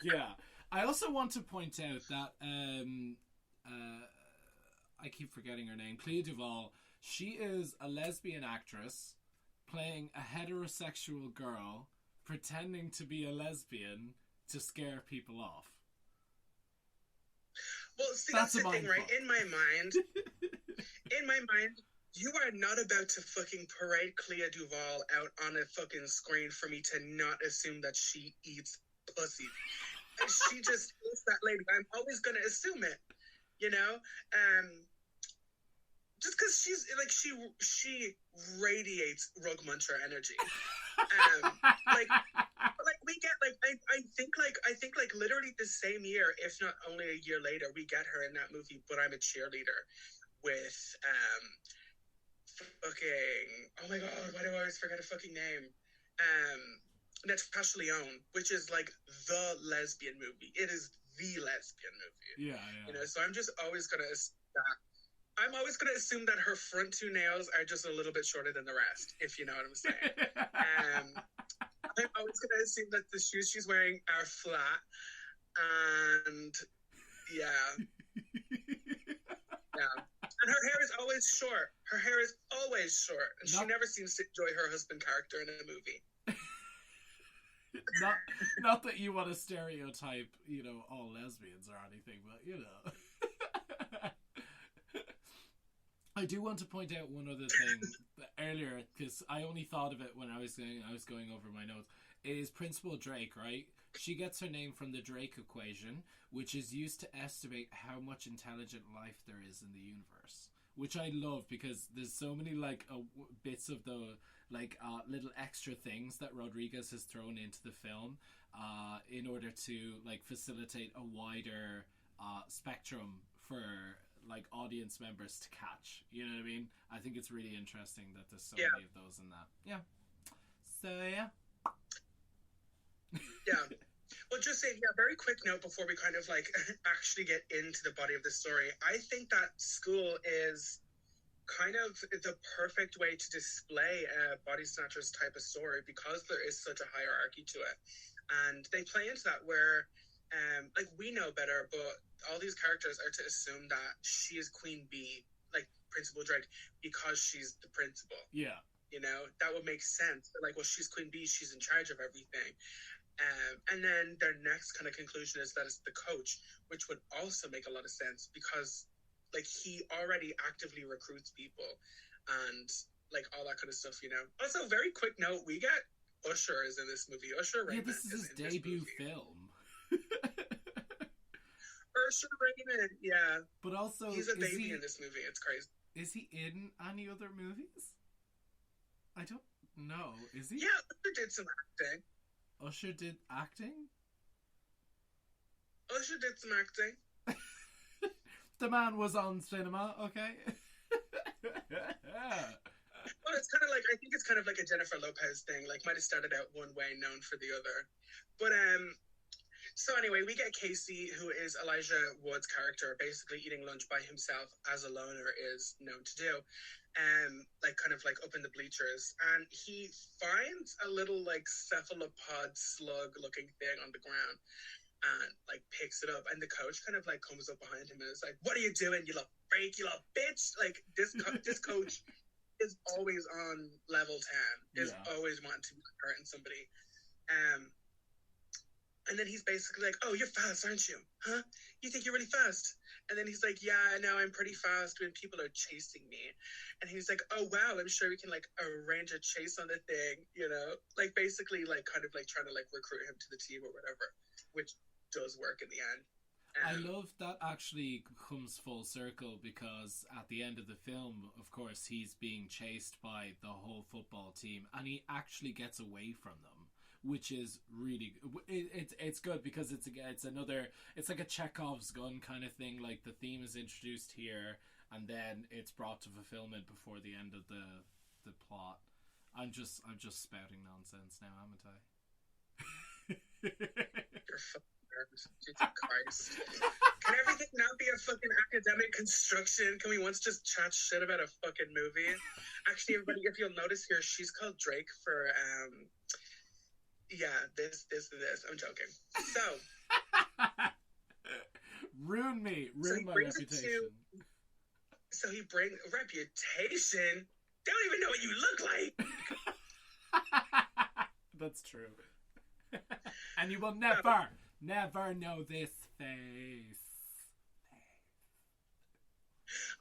yeah. I also want to point out that I keep forgetting her name, Clea Duvall. She is a lesbian actress playing a heterosexual girl pretending to be a lesbian to scare people off. Well, see, that's the thing, right? In my mind, you are not about to fucking parade Clea Duvall out on a fucking screen for me to not assume that she eats pussy. She just is that lady. I'm always going to assume it, you know? Just because she's like, she radiates rug muncher energy. We get I think literally the same year, if not only a year later, we get her in that movie, But I'm a Cheerleader, with fucking, oh my god, why do I always forget a fucking name? Natasha Lyonne, which is like the lesbian movie. It is the lesbian movie. Yeah. You know, so I'm just always gonna assume that her front two nails are just a little bit shorter than the rest, if you know what I'm saying. I'm always going to assume that the shoes she's wearing are flat, and yeah. And her hair is always short. And she never seems to enjoy her husband character in a movie. Not that you want to stereotype, you know, all lesbians or anything, but you know. I do want to point out one other thing earlier, because I only thought of it when I was going over my notes. Is Principal Drake, right? She gets her name from the Drake equation, which is used to estimate how much intelligent life there is in the universe. Which I love, because there's so many bits of the little extra things that Rodriguez has thrown into the film in order to facilitate a wider spectrum for like audience members to catch. You know what I mean? I think it's really interesting that there's so many of those in that. Yeah. So yeah. Yeah. Well, just saying, very quick note before we kind of like actually get into the body of the story. I think that school is kind of the perfect way to display a body snatchers type of story because there is such a hierarchy to it. And they play into that where, like, we know better, but all these characters are to assume that she is Queen Bee, like Principal Drake, because she's the principal. Yeah. You know, that would make sense. They're like, well, she's Queen Bee, she's in charge of everything. And then their next kind of conclusion is that it's the coach, which would also make a lot of sense because, like, he already actively recruits people and, like, all that kind of stuff, you know. Also, very quick note, we get Usher is in this movie. Usher Raymond. Yeah, this is his debut film. Usher Raymond, yeah. But also, he's a baby in this movie. It's crazy. Is he in any other movies? I don't know. Is he? Yeah, Usher did some acting. Usher did acting? Usher did some acting. The man was on cinema, okay? Well, it's kind of like, I think it's kind of like a Jennifer Lopez thing. Like, might have started out one way, known for the other. But, so anyway, we get Casey, who is Elijah Wood's character, basically eating lunch by himself, as a loner is known to do. Like, kind of like up in the bleachers. And he finds a little, like, cephalopod slug-looking thing on the ground. And, like, picks it up. And the coach kind of, like, comes up behind him and is like, what are you doing, you little freak, you little bitch? Like, this coach is always on level 10. Is always wanting to be hurting somebody. And then he's basically like, oh, you're fast, aren't you? Huh? You think you're really fast? And then he's like, yeah, I know, I'm pretty fast when people are chasing me. And he's like, oh, wow, I'm sure we can, like, arrange a chase on the thing, you know? Like, basically, like, kind of, like, trying to, like, recruit him to the team or whatever, which does work in the end. I love that actually comes full circle because at the end of the film, of course, he's being chased by the whole football team and he actually gets away from them, which is really it's good because it's like a Chekhov's gun kind of thing. Like, the theme is introduced here and then it's brought to fulfillment before the end of the plot. I'm just spouting nonsense now, haven't I? You're fucking nervous. Jesus Christ. Can everything not be a fucking academic construction? Can we once just chat shit about a fucking movie? Actually, everybody, if you'll notice here, she's called Drake for this. I'm joking. So ruin my reputation. So he brings reputation. They don't even know what you look like. That's true. And you will never know this face.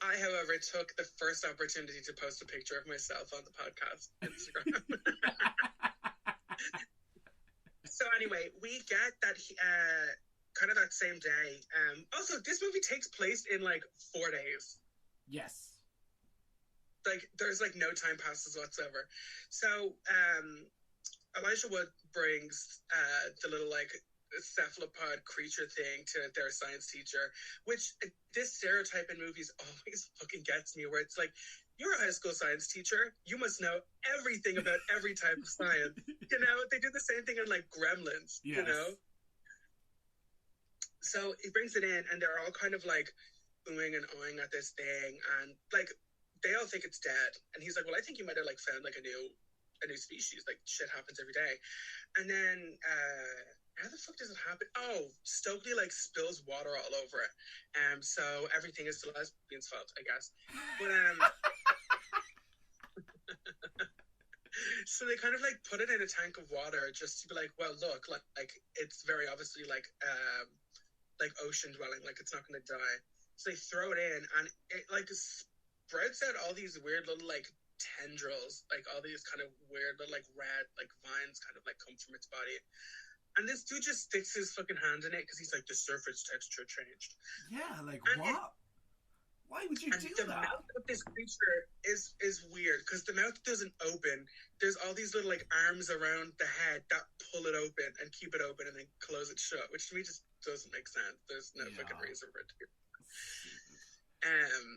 I, however, took the first opportunity to post a picture of myself on the podcast Instagram. So anyway, we get that kind of that same day. Also, this movie takes place in like 4 days. Yes. Like, there's like no time passes whatsoever. So Elijah Wood brings the little like cephalopod creature thing to their science teacher, which this stereotype in movies always fucking gets me, where it's like, you're a high school science teacher, you must know everything about every type of science. You know, they do the same thing in like Gremlins. Yes. You know, so he brings it in and they're all kind of like oohing and awing at this thing, and like they all think it's dead, and he's like, well, I think you might have like found like a new species. Like, shit happens every day. And then how the fuck does it happen? Oh, Stokely like spills water all over it. So everything is the lesbian's fault, I guess. But so they kind of like put it in a tank of water just to be like, well, look, like it's very obviously like ocean dwelling, like it's not going to die. So they throw it in, and it like spreads out all these weird little like tendrils, like all these kind of weird little like red like vines kind of like come from its body. And this dude just sticks his fucking hand in it because he's like, the surface texture changed. Yeah, like, and what? Why would you do that? The mouth of this creature is weird because the mouth doesn't open. There's all these little like arms around the head that pull it open and keep it open and then close it shut, which to me just doesn't make sense. There's no fucking reason for it to be.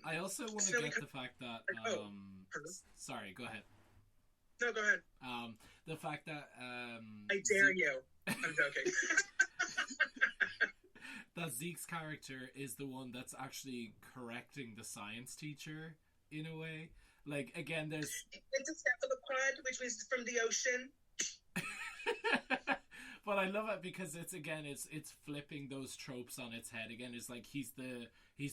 I also want to so get the fact that sorry, go ahead. No, go ahead. The fact that I dare you. I'm joking. That Zeke's character is the one that's actually correcting the science teacher in a way. Like, again, there's it's a cephalopod, which was from the ocean. But I love it because it's flipping those tropes on its head again. It's like he's the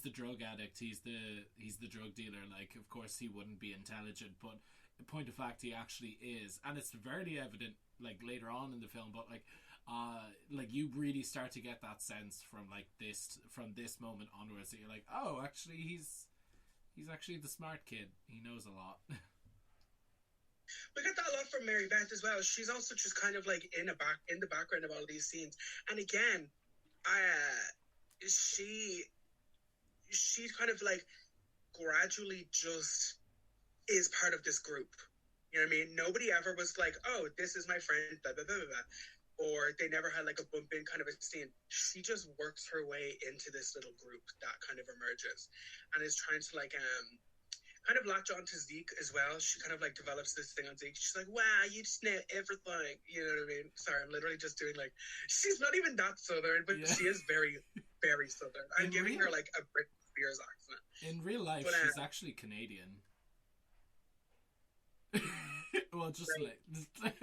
drug addict, he's the drug dealer. Like, of course he wouldn't be intelligent, but in point of fact he actually is, and it's very evident like later on in the film. But like you really start to get that sense from this moment onwards that you're like, oh, actually he's actually the smart kid. He knows a lot. We got that a lot from Mary Beth as well. She's also just kind of like in the background of all of these scenes. And again, she kind of like gradually just is part of this group. You know what I mean? Nobody ever was like, oh, this is my friend, blah, blah, blah, blah, blah. Or they never had like a bump in kind of a scene. She just works her way into this little group that kind of emerges and is trying to like kind of latch on to Zeke as well. She kind of like develops this thing on Zeke. She's like, wow, you just know everything. You know what I mean? Sorry, I'm literally just doing like, she's not even that Southern, but she is very, very Southern. I'm giving her like a Britney Spears accent. In real life, she's actually Canadian. Well, just right. Like...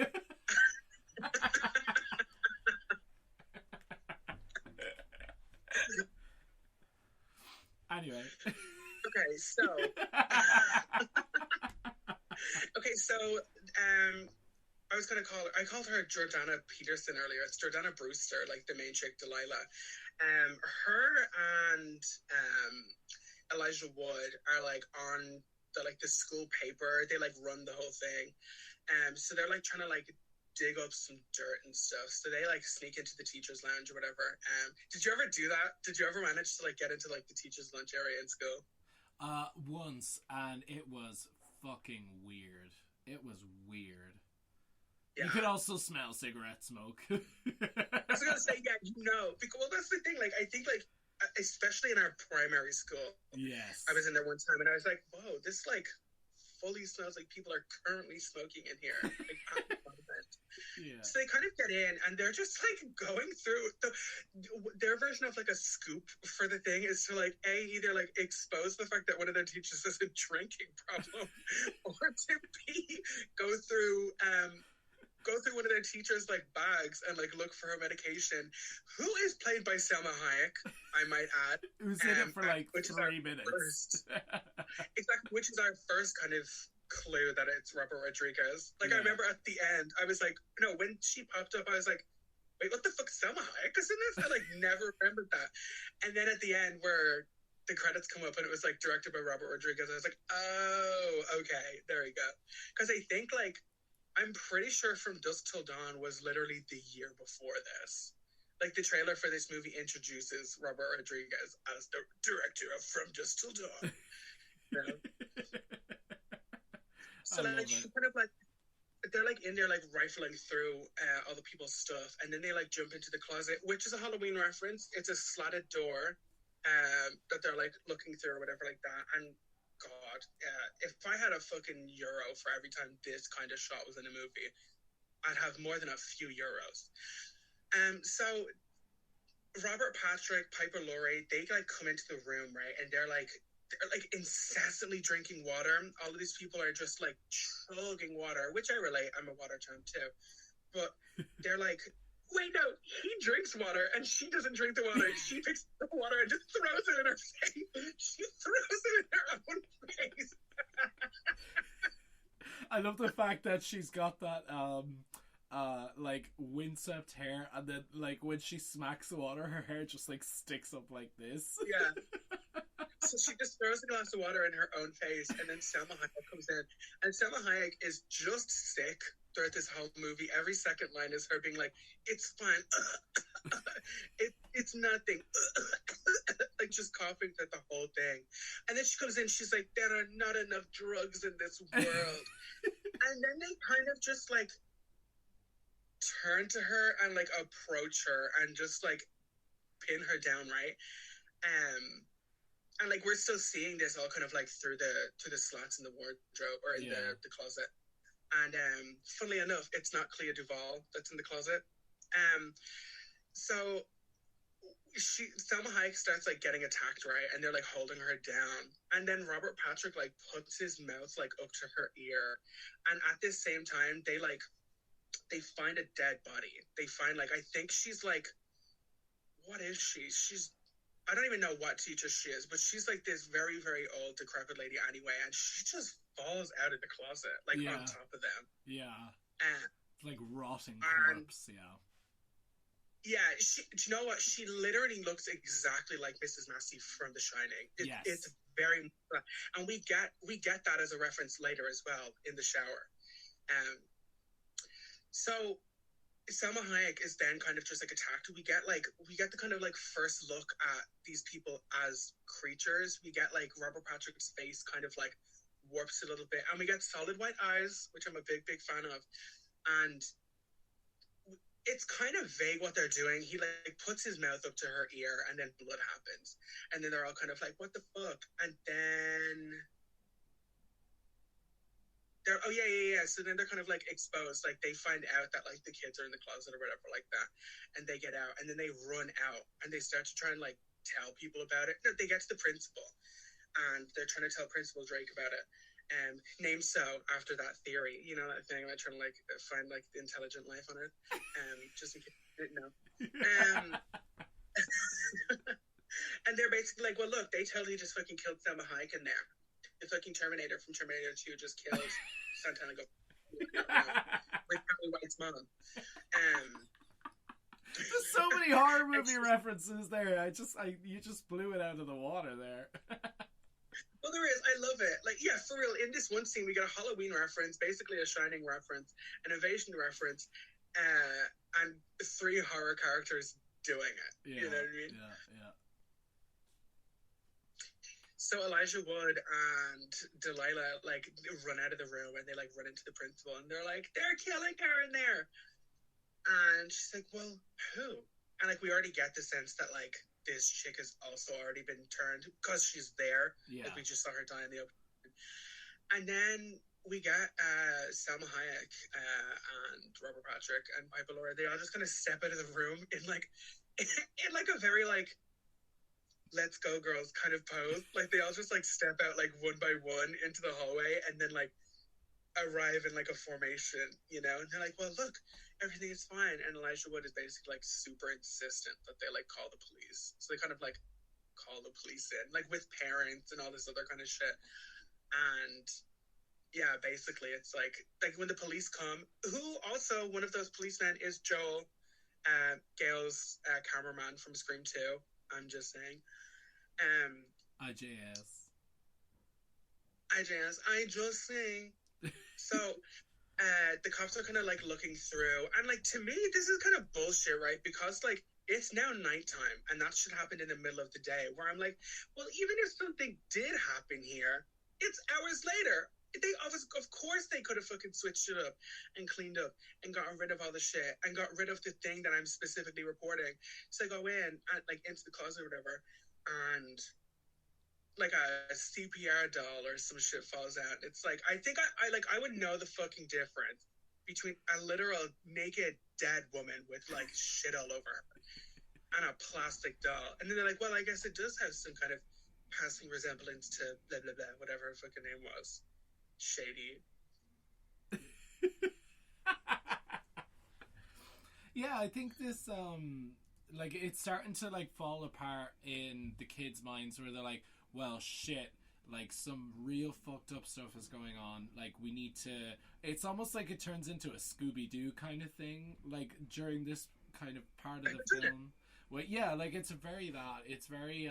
Anyway. Okay, so I called her Jordana Peterson earlier. It's Jordana Brewster, like the main chick, Delilah. Her and Elijah Wood are like on the school paper. They like run the whole thing. So they're like trying to like dig up some dirt and stuff. So they like sneak into the teacher's lounge or whatever. Did you ever do that? Did you ever manage to like get into like the teacher's lunch area in school? Once, and it was fucking weird. It was weird. Yeah. You could also smell cigarette smoke. I was gonna say, yeah, because that's the thing. Like, I think like especially in our primary school. Yes. I was in there one time and I was like, whoa, this like fully smells like people are currently smoking in here. Like, yeah. So they kind of get in and they're just like going through their version of like a scoop for the thing is to like either like expose the fact that one of their teachers has a drinking problem or to B, go through one of their teachers' like bags and like look for her medication, who is played by Selma Hayek, I might add. Who's in it for like 3 minutes. Exactly, which is our first kind of clue that it's Robert Rodriguez. Like, yeah. I remember at the end, I was like, no, when she popped up, I was like, wait, what the fuck, Selma Hayek is in this? I like never remembered that. And then at the end where the credits come up and it was like directed by Robert Rodriguez, I was like, oh, okay, there we go. Because I think like, I'm pretty sure From Dusk Till Dawn was literally the year before this. Like, the trailer for this movie introduces Robert Rodriguez as the director of From Dusk Till Dawn. You know? So, like, she kind of, like, they're, like, in there, like, rifling through all the people's stuff, and then they, like, jump into the closet, which is a Halloween reference. It's a slatted door that they're, like, looking through or whatever like that, and God, if I had a fucking euro for every time this kind of shot was in a movie, I'd have more than a few euros. So Robert Patrick, Piper Laurie, they like come into the room, right, and they're like incessantly drinking water. All of these people are just like chugging water, which I relate. I'm a water champ too, but they're like, wait, no, he drinks water and she doesn't drink the water. She picks up the water and just throws it in her face. She throws it in her own face. I love the fact that she's got that like windswept hair, and then like when she smacks the water, her hair just like sticks up like this. Yeah. So she just throws a glass of water in her own face, and then Selma Hayek comes in, and Selma Hayek is just sick throughout this whole movie. Every second line is her being like, "It's fine, it's nothing," like just coughing throughout the whole thing. And then she comes in, she's like, "There are not enough drugs in this world," and then they kind of just like turn to her and like approach her and just like pin her down, right? And like we're still seeing this all kind of like through the slats in the wardrobe or in the closet. And funnily enough, it's not Clea Duvall that's in the closet. So Selma Hayek starts like getting attacked, right? And they're like holding her down. And then Robert Patrick like puts his mouth like up to her ear. And at this same time, they find a dead body. They find like, I think she's like, what is she? I don't even know what teacher she is, but she's like this very, very old, decrepit lady anyway. And she just falls out of the closet, like on top of them. Yeah. Like rotting corpse, yeah. Yeah, do you know what? She literally looks exactly like Mrs. Massey from The Shining. Yes. It's very, and we get that as a reference later as well in the shower. So Selma Hayek is then kind of just like attacked. We get the kind of like first look at these people as creatures. We get like Robert Patrick's face kind of like warps a little bit, and we get solid white eyes, which I'm a big fan of, and it's kind of vague what they're doing. He like puts his mouth up to her ear, and then blood happens, and then they're all kind of like, "What the fuck?" And then they're So then they're kind of like exposed. Like they find out that like the kids are in the closet or whatever like that, and they get out, and then they run out, and they start to try and like tell people about it. They get to the principal, and they're trying to tell Principal Drake about it. Named so after that theory, you know, that thing about trying to like find like the intelligent life on Earth. Just in case you didn't know. And they're basically like, well, look, they totally just fucking killed Selma Hayek in there. The fucking Terminator from Terminator 2 just killed Santana Go with Harry White's mom. There's so many horror movie references there. You just blew it out of the water there. Well, there is. I love it. Like, yeah, for real. In this one scene, we get a Halloween reference, basically a Shining reference, an Invasion reference, and 3 horror characters doing it. Yeah, you know what I mean? Yeah. So Elijah Wood and Delilah like run out of the room, and they like run into the principal, and they're like, "They're killing her in there." And she's like, "Well, who?" And like we already get the sense that like this chick has also already been turned because she's there. Yeah. Like we just saw her die in the open. And then we get Selma Hayek and Robert Patrick and Piper Laurie. They all just kind of step out of the room in like a very like let's go girls kind of pose. Like they all just like step out like one by one into the hallway and then like arrive in like a formation, you know? And they're like, well, look, everything is fine. And Elijah Wood is basically like super insistent that they like call the police. So they kind of like call the police in, like with parents and all this other kind of shit. And yeah, basically it's like when the police come, who also one of those policemen is Joel, Gail's cameraman from Scream 2. I'm just saying. IJS. I just saying. So the cops are kind of like looking through, and like to me this is kind of bullshit, right? Because like it's now nighttime, and that should happen in the middle of the day, where I'm like, well, even if something did happen here, it's hours later. They of course they could have fucking switched it up and cleaned up and gotten rid of all the shit and got rid of the thing that I'm specifically reporting. So I go in and like into the closet or whatever, and like a CPR doll or some shit falls out. It's like I think I would know the fucking difference between a literal naked dead woman with like shit all over her and a plastic doll. And then they're like, well, I guess it does have some kind of passing resemblance to blah blah blah, whatever her fucking name was. Shady. Yeah, I think this like it's starting to like fall apart in the kids' minds where they're like, well, shit, like some real fucked up stuff is going on. Like we need to. It's almost like it turns into a Scooby-Doo kind of thing. Like during this kind of part of the film. Well, yeah, like it's very that. It's very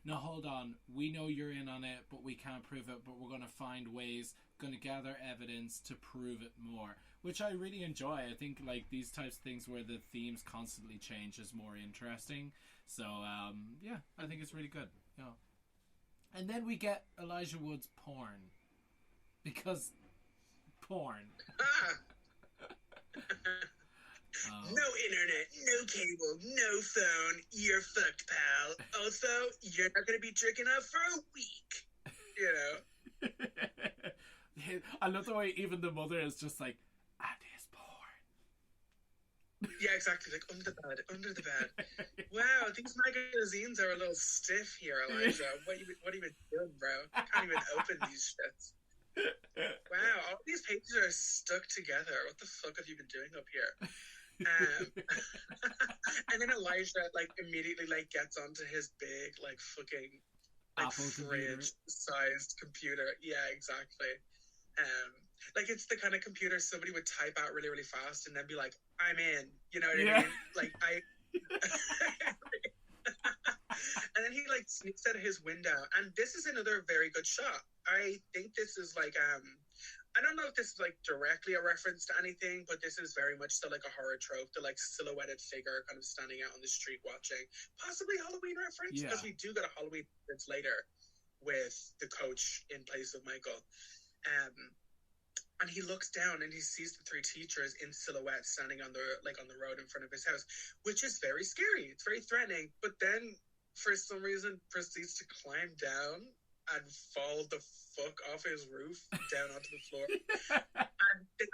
no, hold on. We know you're in on it, but we can't prove it. But we're going to find ways, going to gather evidence to prove it more, which I really enjoy. I think like these types of things where the themes constantly change is more interesting. So yeah, I think it's really good. Yeah. And then we get Elijah Wood's porn, because porn. No internet, no cable, no phone. You're fucked, pal. Also, you're not gonna be jerking off for a week. You know. I love the way even the mother is just like, and his porn. Yeah, exactly. Like under the bed. Wow, these magazines are a little stiff here, Elijah. What have you been doing, bro? I can't even open these shits. Wow, all these pages are stuck together. What the fuck have you been doing up here? And then Elijah like immediately like gets onto his big like fucking like fridge-sized computer. Yeah, exactly. Like it's the kind of computer somebody would type out really, really fast and then be like, "I'm in." You know what I mean? Like and then he like sneaks out of his window, and this is another very good shot. I think this is like I don't know if this is like directly a reference to anything, but this is very much still like a horror trope, the like silhouetted figure kind of standing out on the street watching. Possibly Halloween reference, because we do get a Halloween reference later with the coach in place of Michael. And he looks down and he sees the three teachers in silhouette standing on the road in front of his house, which is very scary. It's very threatening. But then for some reason proceeds to climb down and fall the fuck off his roof down onto the floor. And they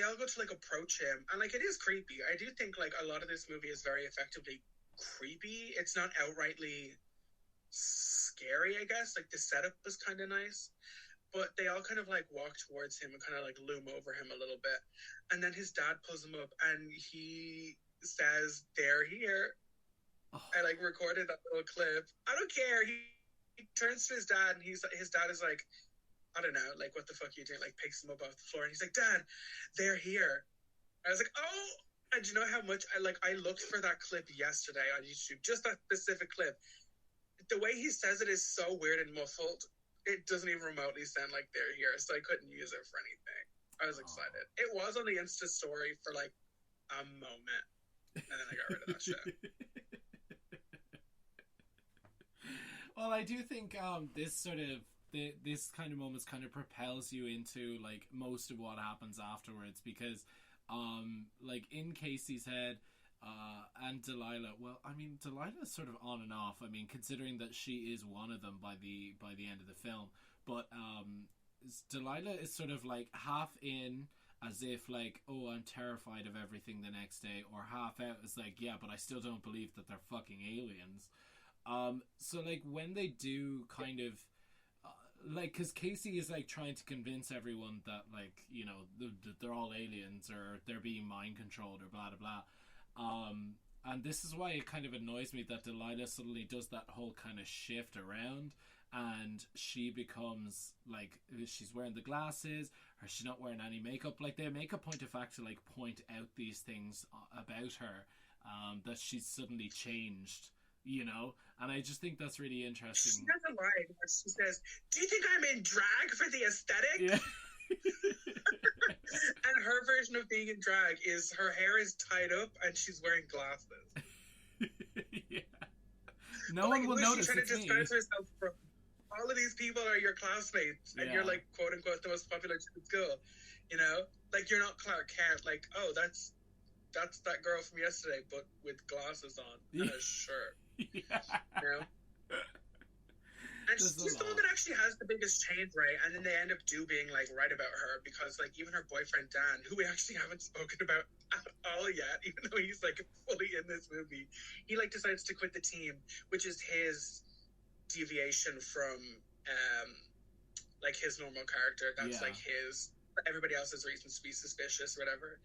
all go to like approach him, and like it is creepy. I do think like a lot of this movie is very effectively creepy. It's not outrightly scary, I guess. Like the setup was kind of nice. But they all kind of like walk towards him and kind of like loom over him a little bit. And then his dad pulls him up and he says, "They're here." Oh. I like recorded that little clip. I don't care. He turns to his dad and his dad is like, I don't know, like, what the fuck are you doing? Like picks him up off the floor and he's like, "Dad, they're here." I was like, oh. And you know how much I looked for that clip yesterday on YouTube, just that specific clip. The way he says it is so weird and muffled. It doesn't even remotely sound like they're here, so I couldn't use it for anything. I was excited. It was on the Insta story for like a moment, and then I got rid of that shit. Well, I do think this sort of this kind of moments kind of propels you into like most of what happens afterwards, because like in Casey's head. And Delilah, well, I mean, Delilah is sort of on and off. I mean, considering that she is one of them by the end of the film, but Delilah is sort of like half in, as if like, oh, I'm terrified of everything the next day, or half out is like, yeah, but I still don't believe that they're fucking aliens. So like when they do kind of like, because Casey is like trying to convince everyone that like, you know, they're all aliens or they're being mind controlled or blah blah blah. And this is why it kind of annoys me that Delilah suddenly does that whole kind of shift around, and she becomes like, she's wearing the glasses, or she's not wearing any makeup. Like they make a point of fact to like point out these things about her, that she's suddenly changed, you know. And I just think that's really interesting. She has a line where she says, "Do you think I'm in drag for the aesthetic?" Yeah. And her version of being in drag is her hair is tied up and she's wearing glasses. Yeah. No one will notice. She's trying to disguise herself from all of these people are your classmates, and you're like quote unquote the most popular kid in school. You know, like you're not Clark Kent. Like, oh, that's that girl from yesterday, but with glasses on and a shirt. Yeah. You know. And she's the one that actually has the biggest change, right? And then they end up being like right about her, because like even her boyfriend Dan, who we actually haven't spoken about at all yet, even though he's like fully in this movie, he like decides to quit the team, which is his deviation from like his normal character. That's like his, everybody else's reasons to be suspicious or whatever.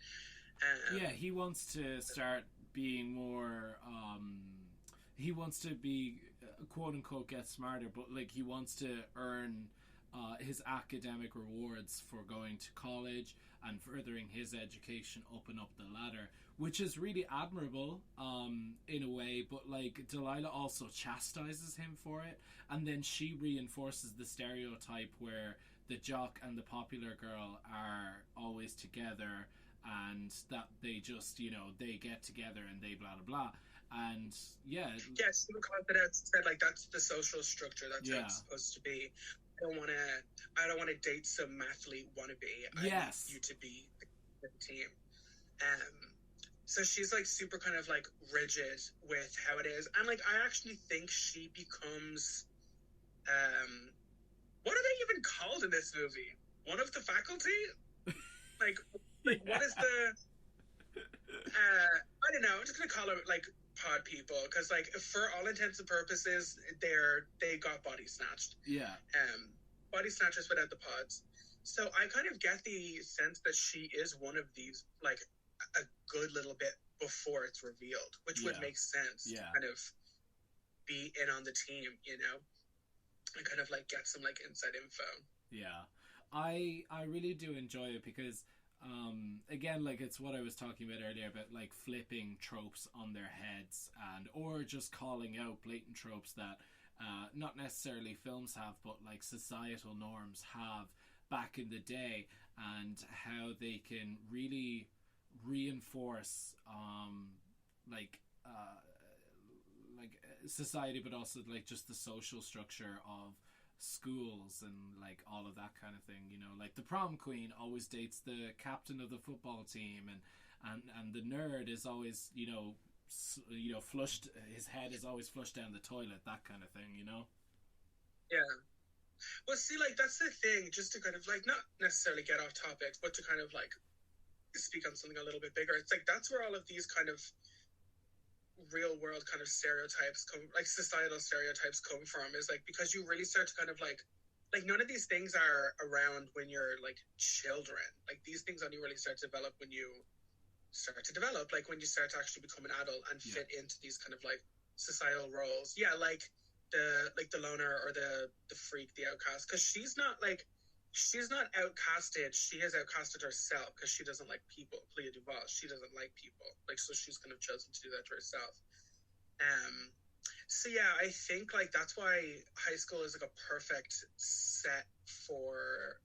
Yeah, he wants to start being more he wants to be quote unquote get smarter, but like he wants to earn his academic rewards for going to college and furthering his education up and up the ladder, which is really admirable in a way. But like Delilah also chastises him for it, and then she reinforces the stereotype where the jock and the popular girl are always together, and that they just, you know, they get together and they blah blah blah. And she called it out, said like that's the social structure, that's how it's supposed to be. I don't want to date some mathlete wannabe. I want you to be the team. So she's like super kind of like rigid with how it is, and like I actually think she becomes, um, what are they even called in this movie? One of the faculty? Like, Yeah. what is the? I don't know. I'm just gonna call it like pod people because like for all intents and purposes, they got body snatched. Yeah. Body snatchers without the pods. So I kind of get the sense that she is one of these, like a good little bit before it's revealed, which would make sense to kind of be in on the team, you know, and kind of like get some like inside info. Yeah. I really do enjoy it because again, like it's what I was talking about earlier about like flipping tropes on their heads and or just calling out blatant tropes that not necessarily films have, but like societal norms have back in the day, and how they can really reinforce like society, but also like just the social structure of schools and like all of that kind of thing. You know, like the prom queen always dates the captain of the football team, and the nerd is always flushed. His head is always flushed down the toilet. That kind of thing. You know. Yeah. Well, see, like that's the thing. Just to kind of like not necessarily get off topic, but to kind of like speak on something a little bit bigger. It's like that's where all of these kind of real world kind of stereotypes come, like societal stereotypes come from, is like because you really start to kind of like none of these things are around when you're like children. Like these things only really start to develop when you start to develop, like when you start to actually become an adult and fit into these kind of like societal roles. Yeah, like the loner or the freak, the outcast, because she's not outcasted. She has outcasted herself because she doesn't like people. Clea Duvall, she doesn't like people. Like, so she's kind of chosen to do that to herself. So yeah, I think like that's why high school is like a perfect set for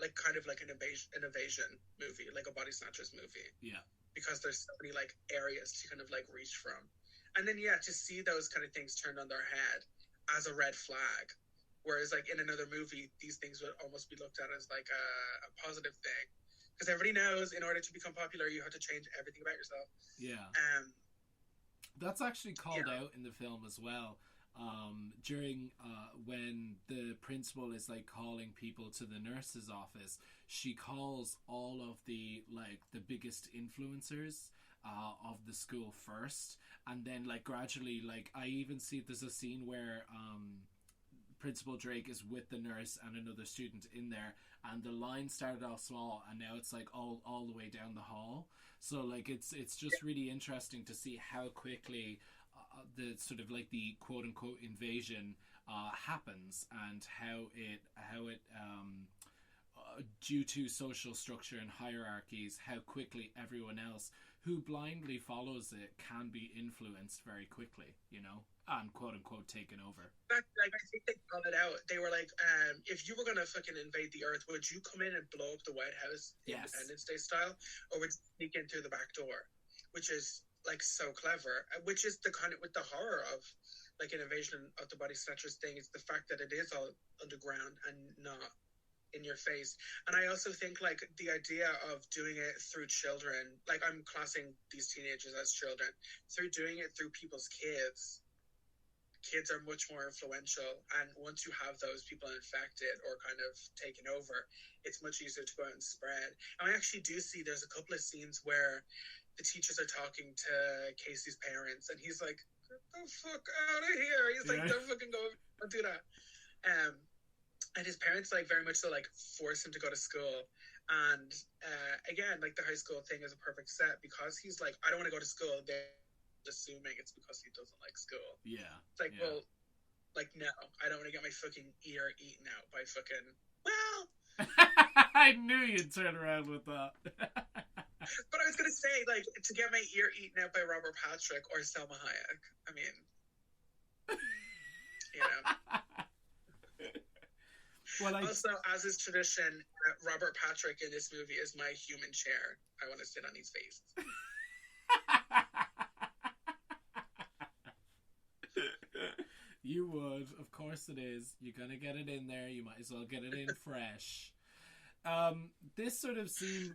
like kind of like an evasion movie, like a body snatchers movie. Yeah. Because there's so many like areas to kind of like reach from. And then yeah, to see those kind of things turned on their head as a red flag. Whereas, like, in another movie, these things would almost be looked at as, like, a positive thing. Because everybody knows in order to become popular, you have to change everything about yourself. Yeah. That's actually called out in the film as well. During when the principal is, like, calling people to the nurse's office, she calls all of the, like, the biggest influencers of the school first. And then, like, gradually, like, I even see there's a scene where... Principal Drake is with the nurse and another student in there, and the line started off small and now it's like all the way down the hall. So like it's just really interesting to see how quickly the sort of like the quote unquote invasion happens, and how it due to social structure and hierarchies, how quickly everyone else who blindly follows it can be influenced very quickly, you know, and quote unquote taken over. Like I think they called it out. They were like, if you were gonna fucking invade the earth, would you come in and blow up the White House, Independence Day style, or would you sneak in through the back door? Which is like so clever. Which is the kind of with the horror of like an invasion of the body snatchers thing, is the fact that it is all underground and not in your face. And I also think like the idea of doing it through children, like I'm classing these teenagers as children, through doing it through people's kids are much more influential, and once you have those people infected or kind of taken over, it's much easier to go out and spread. And I actually do see there's a couple of scenes where the teachers are talking to Casey's parents and he's like, get the fuck out of here. He's like, don't fucking go, don't do that. And his parents like very much so like force him to go to school. And again, like the high school thing is a perfect set because he's like, I don't want to go to school. They're assuming it's because he doesn't like school. Yeah. It's like, well, like, no, I don't want to get my fucking ear eaten out by fucking, well. I knew you'd turn around with that. But I was going to say, like, to get my ear eaten out by Robert Patrick or Selma Hayek. I mean, you know. Well, also, as is tradition, Robert Patrick in this movie is my human chair. I want to sit on his face. You would, of course it is. You're gonna get it in there. You might as well get it in fresh. This sort of scene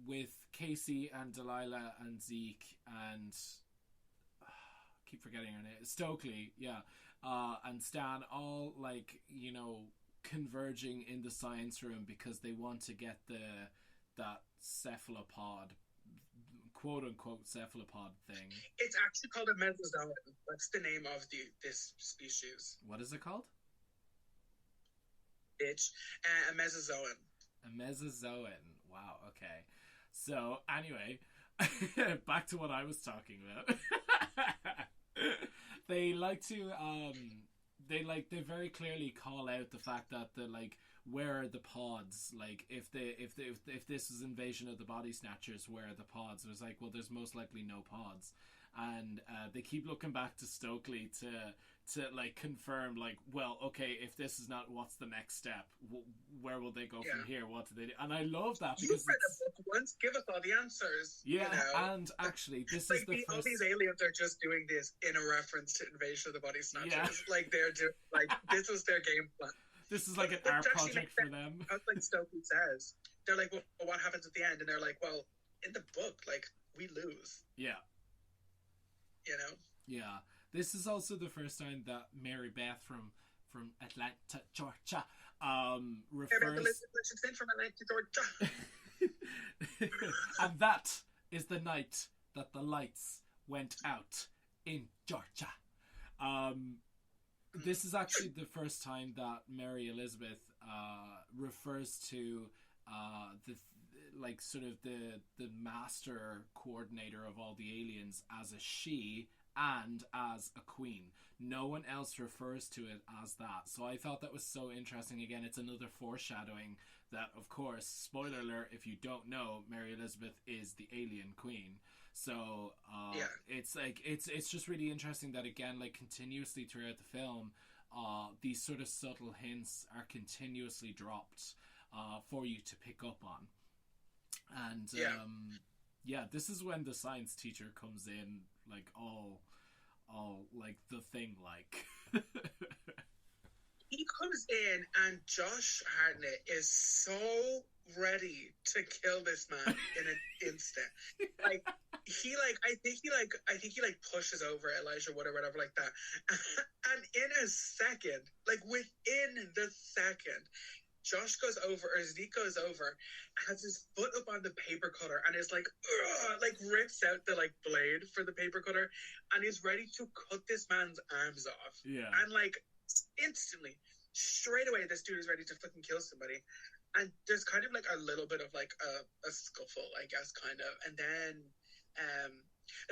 with Casey and Delilah and Zeke and keep forgetting her name, Stokely, yeah, and Stan, all like, you know, converging in the science room because they want to get that cephalopod, quote unquote cephalopod thing. It's actually called a mesozoan. That's the name of this species. What is it called? Bitch, a mesozoan. A mesozoan. Wow. Okay. So anyway, back to what I was talking about. They like to they very clearly call out the fact that the like, where are the pods, like if this is Invasion of the Body Snatchers, where are the pods? It was like, well, there's most likely no pods, and they keep looking back to Stokely to like confirm, like, well, okay, if this is not, what's the next step? Where will they go from here? What do they do? And I love that because you read the book once, give us all the answers. Yeah, you know? And actually, this like is the all first. these aliens are just doing this in a reference to Invasion of the Body Snatchers. Yeah. Like they're just like, this was their game plan. This is like an art project for them. As like Stokely says, they're like, well, what happens at the end? And they're like, well, in the book, like, we lose. Yeah. You know? Yeah. This is also the first time that Mary Beth from Atlanta, Georgia, refers... from Atlanta, Georgia. And that is the night that the lights went out in Georgia. This is actually the first time that Mary Elizabeth refers to the master coordinator of all the aliens as a she and as a queen. No one else refers to it as that. So I thought that was so interesting. Again, it's another foreshadowing that, of course, spoiler alert, if you don't know, Mary Elizabeth is the alien queen. So it's like it's just really interesting that, again, like, continuously throughout the film, these sort of subtle hints are continuously dropped for you to pick up on. And this is when the science teacher comes in, like, all like the thing, like. He comes in and Josh Hartnett is so ready to kill this man in an instant. Like, I think he pushes over Elijah Wood or whatever like that. And in a second, like within the second, Josh goes over, or Zeke goes over, has his foot up on the paper cutter, and is like rips out the like blade for the paper cutter, and is ready to cut this man's arms off. Yeah. And like instantly, straight away, this dude is ready to fucking kill somebody. And there's kind of like a little bit of like a scuffle, I guess, kind of. And then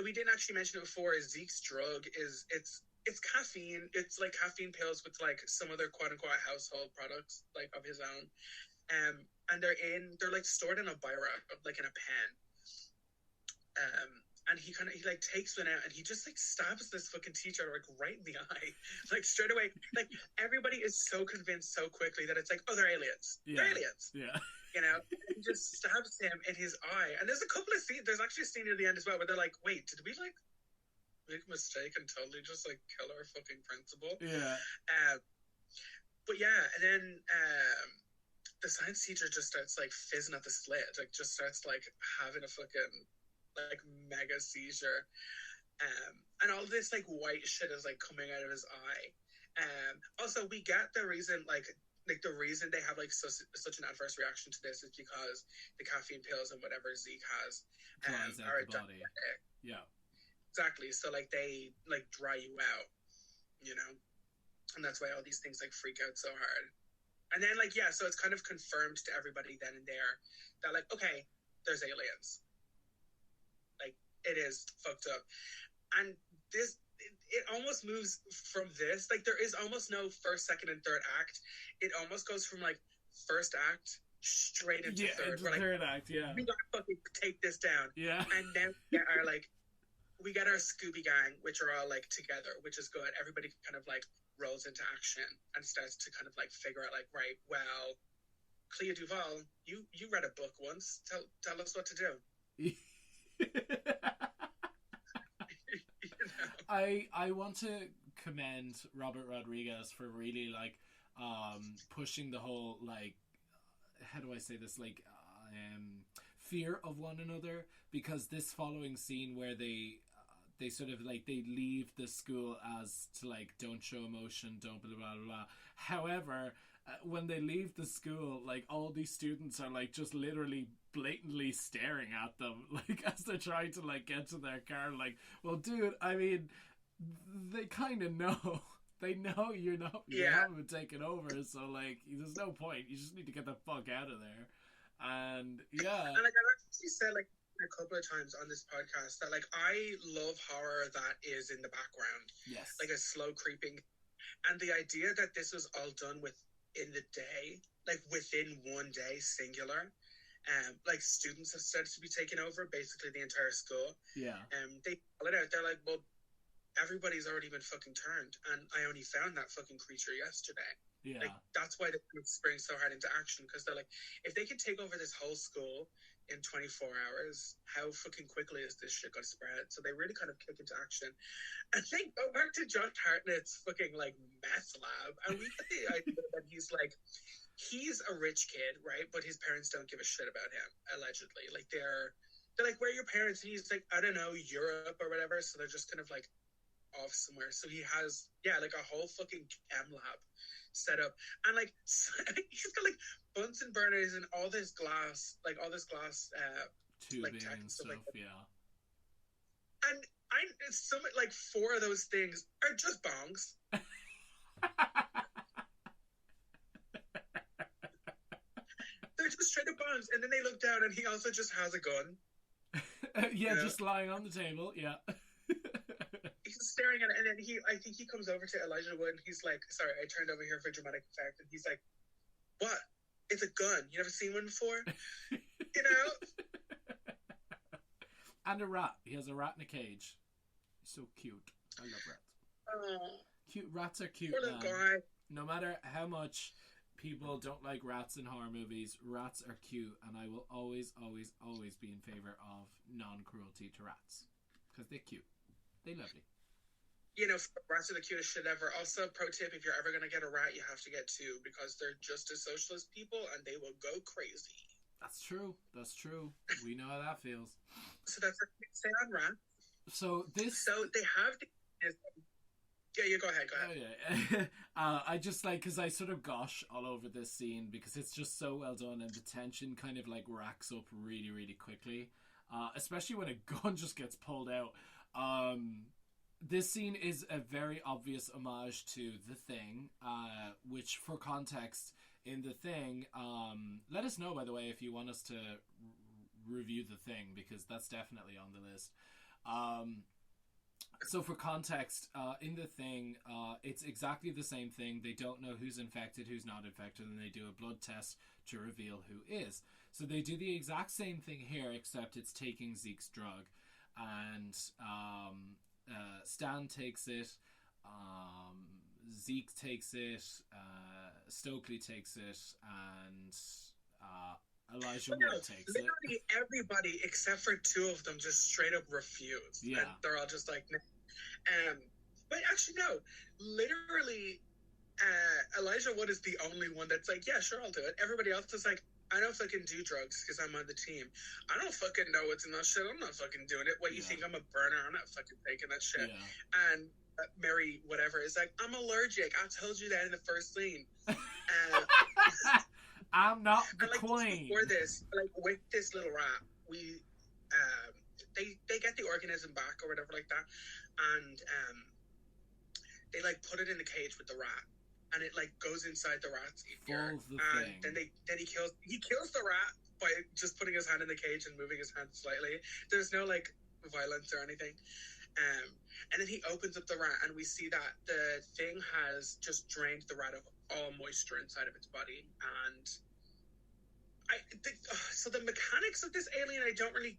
we didn't actually mention it before, is Zeke's drug is it's caffeine. It's like caffeine pills with like some other quote unquote household products like of his own. And they're like stored in a biro, like in a pen. And he like takes one out and he just like stabs this fucking teacher like right in the eye, like straight away. Like everybody is so convinced so quickly that it's like, oh, they're aliens. Yeah. They're aliens. Yeah. You know, he just stabs him in his eye. And there's a couple of scenes. There's actually a scene near the end as well where they're like, wait, did we like make a mistake and totally just like kill our fucking principal? Yeah. But yeah, and then the science teacher just starts like fizzing at the slit, like just starts like having a fucking like mega seizure, and all this like white shit is like coming out of his eye. Also, we get the reason like the reason they have like such an adverse reaction to this is because the caffeine pills and whatever Zeke has are the body. Yeah, exactly. So like they like dry you out, you know, and that's why all these things like freak out so hard. And then like so it's kind of confirmed to everybody then and there that like, okay, there's aliens. Like, it is fucked up. And this, it almost moves from this, like, there is almost no first, second, and third act. It almost goes from, like, first act straight into third. Into third act, yeah. We gotta fucking take this down. Yeah. And then we get our Scooby Gang, which are all, like, together, which is good. Everybody kind of, like, rolls into action and starts to kind of, like, figure out, like, right, well, Clea Duvall, you read a book once. Tell us what to do. I want to commend Robert Rodriguez for really like pushing the whole like, how do I say this, like fear of one another, because this following scene where they sort of like they leave the school as to like don't show emotion, don't blah blah blah. However, when they leave the school, like all these students are like just literally blatantly staring at them, like as they're trying to like get to their car. Like, well, dude, I mean, they kind of know. They know you haven't been taken over, so like there's no point. You just need to get the fuck out of there. And yeah, and like I've actually said like a couple of times on this podcast that like I love horror that is in the background, yes, like a slow creeping, and the idea that this was all done in the day, like within one day, singular. Like students have started to be taken over basically the entire school. Yeah. They call it out. They're like, well, everybody's already been fucking turned, and I only found that fucking creature yesterday. Yeah. Like, that's why they're spring so hard into action, because they're like, if they can take over this whole school in 24 hours, how fucking quickly is this shit gonna spread? So they really kind of kick into action. And they go back to Josh Hartnett's fucking, like, meth lab, and we get the idea that he's a rich kid, right? But his parents don't give a shit about him, allegedly. Like, they're like, where are your parents? And he's like, I don't know, Europe or whatever. So they're just kind of like off somewhere. So he has, like a whole fucking chem lab set up. And like, he's got like Bunsen burners and all this glass, tubing like tech and stuff, like yeah. And some like 4 of those things are just bongs. They're just straight up bongs. And then they look down and he also just has a gun. Yeah, just lying on the table, yeah. He's staring at it, and then I think he comes over to Elijah Wood, and he's like, sorry, I turned over here for dramatic effect, and he's like, what? It's a gun. You never seen one before? You know? And a rat. He has a rat in a cage. He's so cute. I love rats. Cute rats are cute, poor little guy. No matter how much people don't like rats in horror movies, rats are cute, and I will always, always, always be in favor of non-cruelty to rats. Because they're cute. They're lovely. You know, rats are the cutest shit ever. Also, pro tip, if you're ever going to get a rat, you have to get 2, because they're just as socialist people, and they will go crazy. That's true. That's true. We know how that feels. So that's what we say on rats. So they have the... Yeah, you go ahead. Oh, yeah. I just like, because I sort of gush all over this scene because it's just so well done, and the tension kind of like racks up really, really quickly. Especially when a gun just gets pulled out. This scene is a very obvious homage to The Thing, which, for context, in The Thing, let us know, by the way, if you want us to review The Thing, because that's definitely on the list. So for context, in The Thing, it's exactly the same thing. They don't know who's infected, who's not infected, and they do a blood test to reveal who is. So they do the exact same thing here, except it's taking Zeke's drug. And Stan takes it, Zeke takes it, Stokely takes it, and Elijah Wood takes it. Literally everybody except for 2 of them just straight up refuse. Yeah. And they're all just like, but actually no, literally Elijah Wood is the only one that's like, yeah, sure, I'll do it. Everybody else is like, I don't fucking do drugs because I'm on the team. I don't fucking know what's in that shit. I'm not fucking doing it. What, you think I'm a burner? I'm not fucking taking that shit. Yeah. And Mary, whatever, is like, I'm allergic. I told you that in the first scene. I'm not the like, queen. Before this, like with this little rat, we they get the organism back or whatever like that, and they like put it in the cage with the rat, and it like goes inside the rat's ear, and then he kills the rat by just putting his hand in the cage and moving his hand slightly. There's no like violence or anything. And then he opens up the rat, and we see that the thing has just drained the rat of all moisture inside of its body. And so the mechanics of this alien, I don't really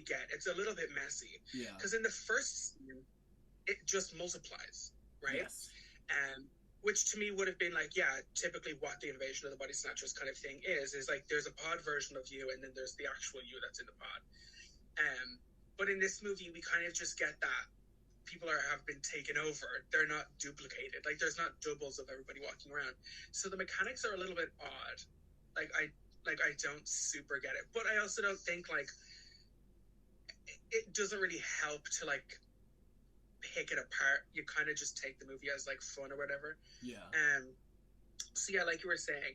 get. It's a little bit messy. Yeah. Because in the first scene, it just multiplies, right? Yes. Which to me would have been like, yeah, typically what the Invasion of the Body Snatchers kind of thing is like there's a pod version of you, and then there's the actual you that's in the pod. But in this movie, we kind of just get that people have been taken over. They're not duplicated. Like, there's not doubles of everybody walking around. So the mechanics are a little bit odd. Like, Like, I don't super get it. But I also don't think, like, it doesn't really help to, like, pick it apart. You kind of just take the movie as, like, fun or whatever. Yeah. So, yeah, like you were saying,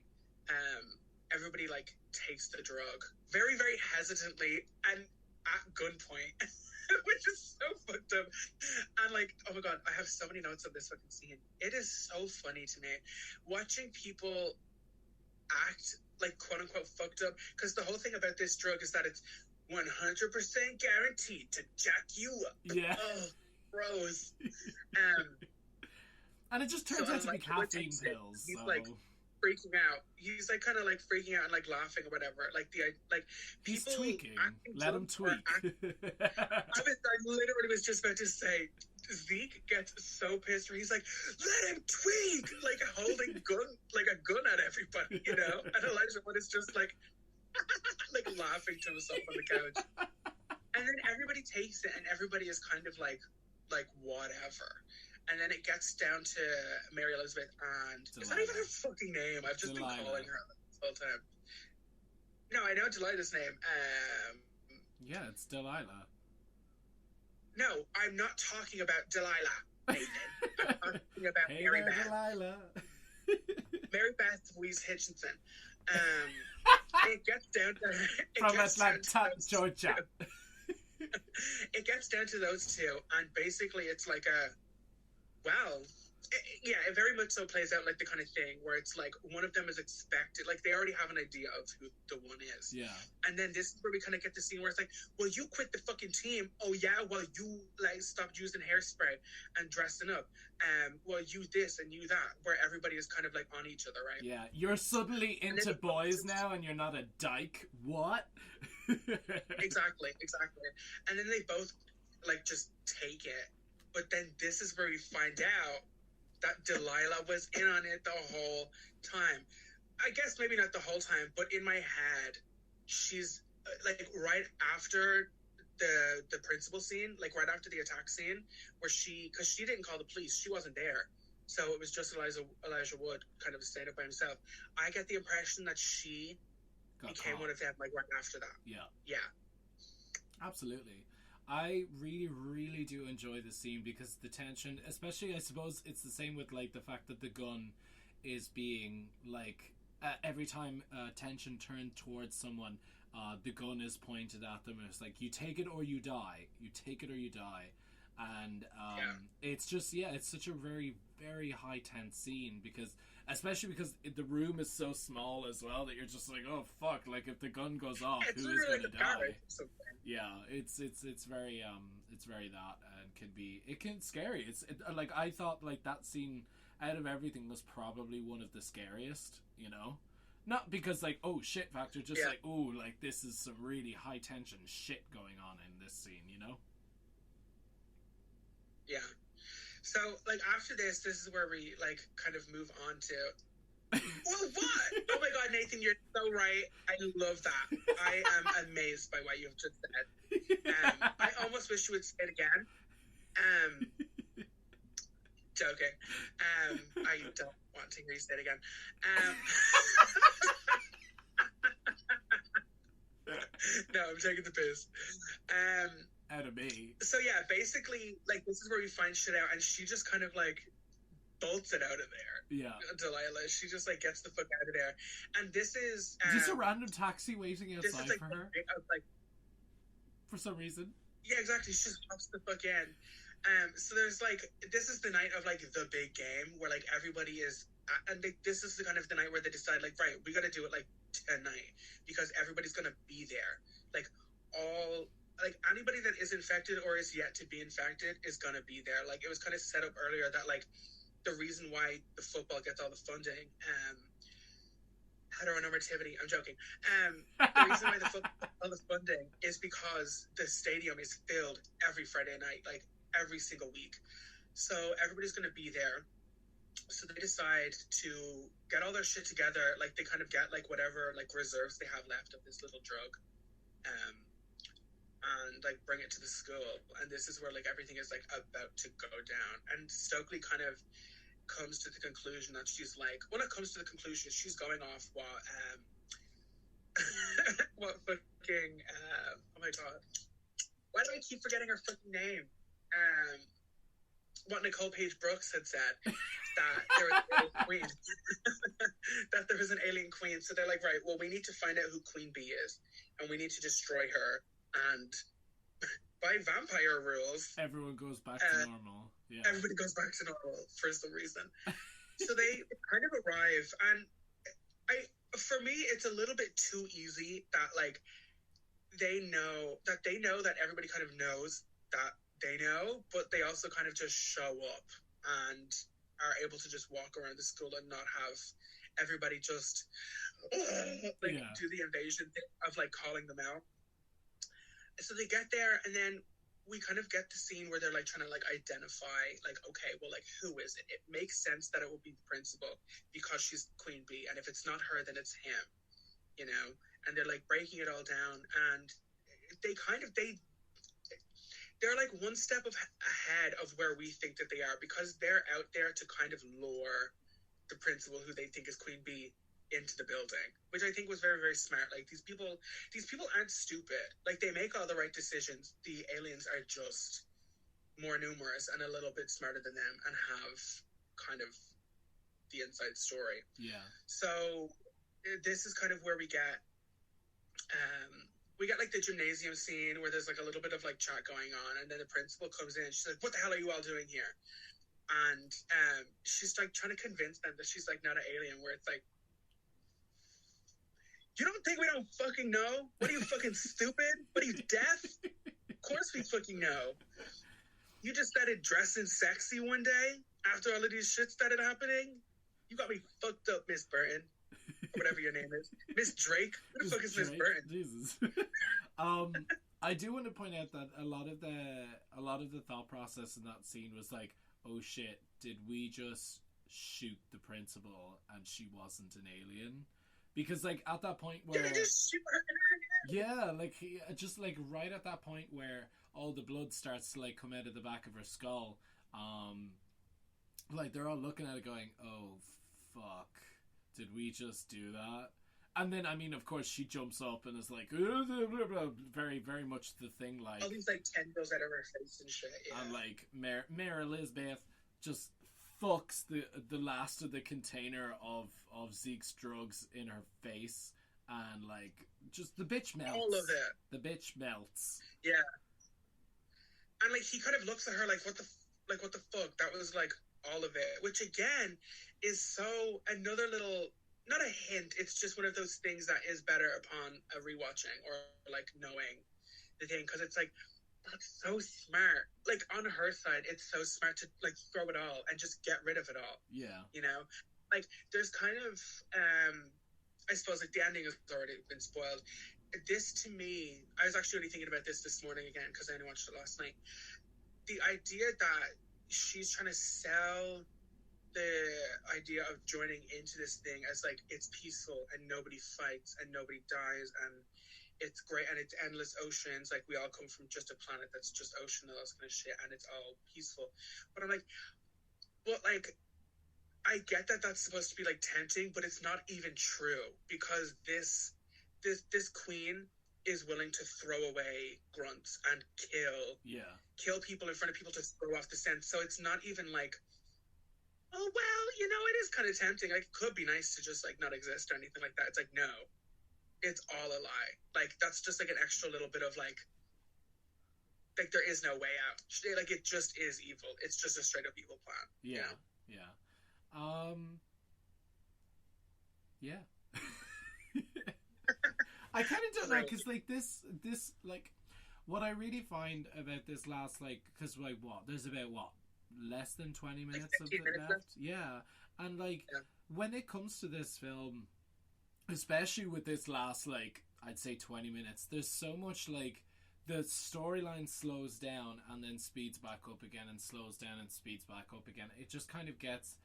everybody, like, takes the drug very, very hesitantly and at gunpoint, which is so fucked up. And, like, oh my God, I have so many notes on this fucking scene. It is so funny to me. Watching people act like quote unquote fucked up, because the whole thing about this drug is that it's 100% guaranteed to jack you up. Yeah. Oh, gross. And it just turns out to be caffeine pills. He's so... like freaking out. He's like kind of like freaking out and like laughing or whatever. Like he's people tweaking. Let him tweak. I literally was just about to say, Zeke gets so pissed where he's like, let him tweak, like holding a gun at everybody, you know? And Elijah Wood is just like like laughing to himself on the couch. And then everybody takes it and everybody is kind of like whatever. And then it gets down to Mary Elizabeth and Delilah. Is that even her fucking name? I've just been calling her this whole time. No, I know Delilah's name. Yeah, it's Delilah. No, I'm not talking about Delilah, Nathan. I'm talking about Mary Beth. Delilah. Mary Beth Louise Hitchinson. It gets down to... From Atlanta, Georgia. It gets down to those two, and basically it's like a... Well, it very much so plays out like the kind of thing where it's like one of them is expected, like they already have an idea of who the one is. Yeah. And then this is where we kind of get the scene where it's like, well, you quit the fucking team. Oh yeah, well you like stopped using hairspray and dressing up. Well you this and you that, where everybody is kind of like on each other, right? Yeah. You're suddenly into boys now and you're not a dyke. What? Exactly. And then they both like just take it. But then this is where we find out that Delilah was in on it the whole time. I guess maybe not the whole time, but in my head, she's like right after the principal scene, like right after the attack scene, where because she didn't call the police, she wasn't there. So it was just Elijah Wood kind of staying up by himself. I get the impression that she became one of them like right after that. Yeah. Absolutely. I really, really do enjoy the scene because the tension, especially I suppose it's the same with like the fact that the gun is being like every time tension turned towards someone, the gun is pointed at them. It's like you take it or you die. You take it or you die. And it's just it's such a very, very high tense scene especially because the room is so small as well that you're just like, oh fuck, like if the gun goes off, who is going to die? Yeah, it's very that, and it can scary. Like I thought like that scene out of everything was probably one of the scariest, you know? Not because like oh shit factor, just like oh like this is some really high tension shit going on in this scene, you know? Yeah. So, like, after this is where we, like, kind of move on to... Well, what? Oh, my God, Nathan, you're so right. I love that. I am amazed by what you've just said. I almost wish you would say it again. Joking. I don't want to hear you say it again. No, I'm taking the piss. Out of me. So yeah, basically, like this is where we find shit out, and she just kind of like bolts it out of there. Yeah, Delilah. She just like gets the fuck out of there, and this is just a random taxi waiting outside for her. For some reason. Yeah, exactly. She just hops the fuck in. So there's like this is the night of like the big game where like everybody is, and this is the kind of the night where they decide like right, we got to do it like tonight because everybody's gonna be there. Like anybody that is infected or is yet to be infected is going to be there. Like, it was kind of set up earlier that, like, the reason why the football gets all the funding, heteronormativity, I'm joking. The reason why the football gets all the funding is because the stadium is filled every Friday night, like, every single week. So everybody's going to be there. So they decide to get all their shit together. Like, they kind of get, like, whatever, like, reserves they have left of this little drug. And like bring it to the school, and this is where like everything is like about to go down, and Stokely kind of comes to the conclusion that she's like, when it comes to the conclusion, she's going off what what fucking oh my god, why do I keep forgetting her fucking name? What Nicole Page Brooks had said, that there was an alien queen. That there was an alien queen. So they're like, right, well, we need to find out who Queen Bee is, and we need to destroy her. And by vampire rules, everyone goes back to normal. Yeah, everybody goes back to normal for some reason. So they kind of arrive, and for me, it's a little bit too easy that like they know that everybody kind of knows that they know, but they also kind of just show up and are able to just walk around the school and not have everybody just do the invasion thing of like calling them out. So they get there, and then we kind of get the scene where they're like trying to like identify, like, okay, well, like, who is it? It makes sense that it will be the principal because she's Queen Bee, and if it's not her, then it's him, you know. And they're like breaking it all down, and they're like one step ahead of where we think that they are, because they're out there to kind of lure the principal, who they think is Queen Bee, into the building, which I think was very, very smart. Like, these people aren't stupid. Like, they make all the right decisions. The aliens are just more numerous and a little bit smarter than them and have kind of the inside story. Yeah. So this is kind of where we get like the gymnasium scene where there's like a little bit of like chat going on, and then the principal comes in and she's like, what the hell are you all doing here? And she's like trying to convince them that she's like not an alien, where it's like, you don't think we don't fucking know? What are you, fucking stupid? What are you, deaf? Of course we fucking know. You just started dressing sexy one day after all of these shit started happening? You got me fucked up, Miss Burton. Or whatever your name is. Miss Drake? Who the fuck is Miss Burton? Jesus. I do want to point out that a lot of the thought process in that scene was like, oh shit, did we just shoot the principal and she wasn't an alien? Because like at that point where like just like right at that point where all the blood starts to like come out of the back of her skull, like they're all looking at it going, oh fuck, did we just do that? And then, I mean, of course, she jumps up and is like, very, very much the thing, like... all these, like, tendrils out of her face and shit, yeah. And, like, Mayor Elizabeth just fucks the last of the container of Zeke's drugs in her face. And, like, just the bitch melts. All of it. The bitch melts. Yeah. And, like, he kind of looks at her like, what the fuck? That was, like, all of it. Which, again, is so... another little... not a hint, it's just one of those things that is better upon a rewatching or like knowing the thing, because it's like, that's so smart. Like on her side, it's so smart to like throw it all and just get rid of it all. Yeah. You know? Like there's kind of I suppose like the ending has already been spoiled. This to me, I was actually only thinking about this morning again because I only watched it last night. The idea that she's trying to sell the idea of joining into this thing as like it's peaceful and nobody fights and nobody dies and it's great and it's endless oceans, like we all come from just a planet that's just ocean and all this kind of shit and it's all peaceful. But I'm like, well, like I get that that's supposed to be like tempting, but it's not even true, because this queen is willing to throw away grunts and kill people in front of people to throw off the scent. So it's not even like, oh, well, you know, it is kind of tempting. Like, it could be nice to just, like, not exist or anything like that. It's like, no. It's all a lie. Like, that's just, like, an extra little bit of, like, there is no way out. Like, it just is evil. It's just a straight-up evil plan. Yeah, you know? Yeah. I kind of don't know, because, like, this, like, what I really find about this last, like, because, like, there's about, less than 20 minutes of it left. Yeah. And like when it comes to this film, especially with this last like I'd say 20 minutes, there's so much like the storyline slows down and then speeds back up again and slows down and speeds back up again. It just kind of gets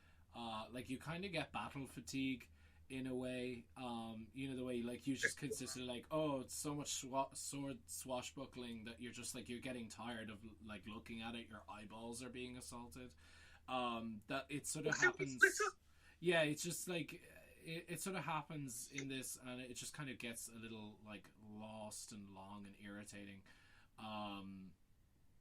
like you kind of get battle fatigue in a way, you know, the way like you just consistently like, oh, it's so much sword swashbuckling that you're just like, you're getting tired of like looking at it, your eyeballs are being assaulted, that it sort of happens. Yeah, it's just like it sort of happens in this, and it just kind of gets a little like lost and long and irritating.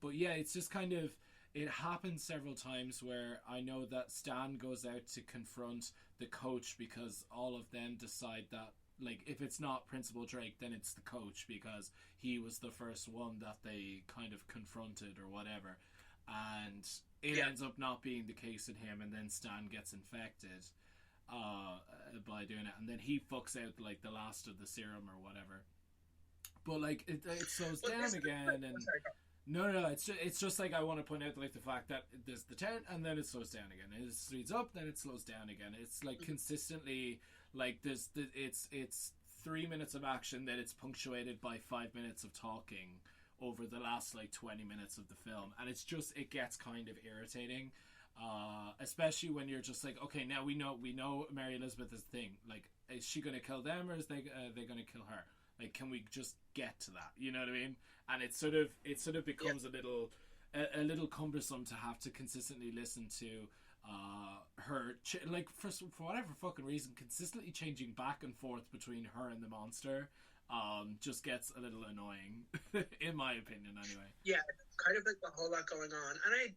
But yeah, it's just kind of, it happens several times where I know that Stan goes out to confront the coach because all of them decide that, like, if it's not Principal Drake, then it's the coach because he was the first one that they kind of confronted or whatever. And it ends up not being the case in him, and then Stan gets infected by doing it, and then he fucks out like the last of the serum or whatever. But like it slows down again, and no, it's just like I want to point out like the fact that there's the 10 and then it slows down again. It speeds up, then it slows down again. It's like consistently like it's 3 minutes of action, then it's punctuated by 5 minutes of talking over the last like 20 minutes of the film, and it's just, it gets kind of irritating, especially when you're just like, okay, now we know Mary Elizabeth is the thing, like, is she gonna kill them or is they gonna kill her? Like, can we just get to that? You know what I mean? And it sort of becomes a little cumbersome to have to consistently listen to her like for whatever fucking reason consistently changing back and forth between her and the monster. Just gets a little annoying, in my opinion, anyway. Yeah, kind of like a whole lot going on. And I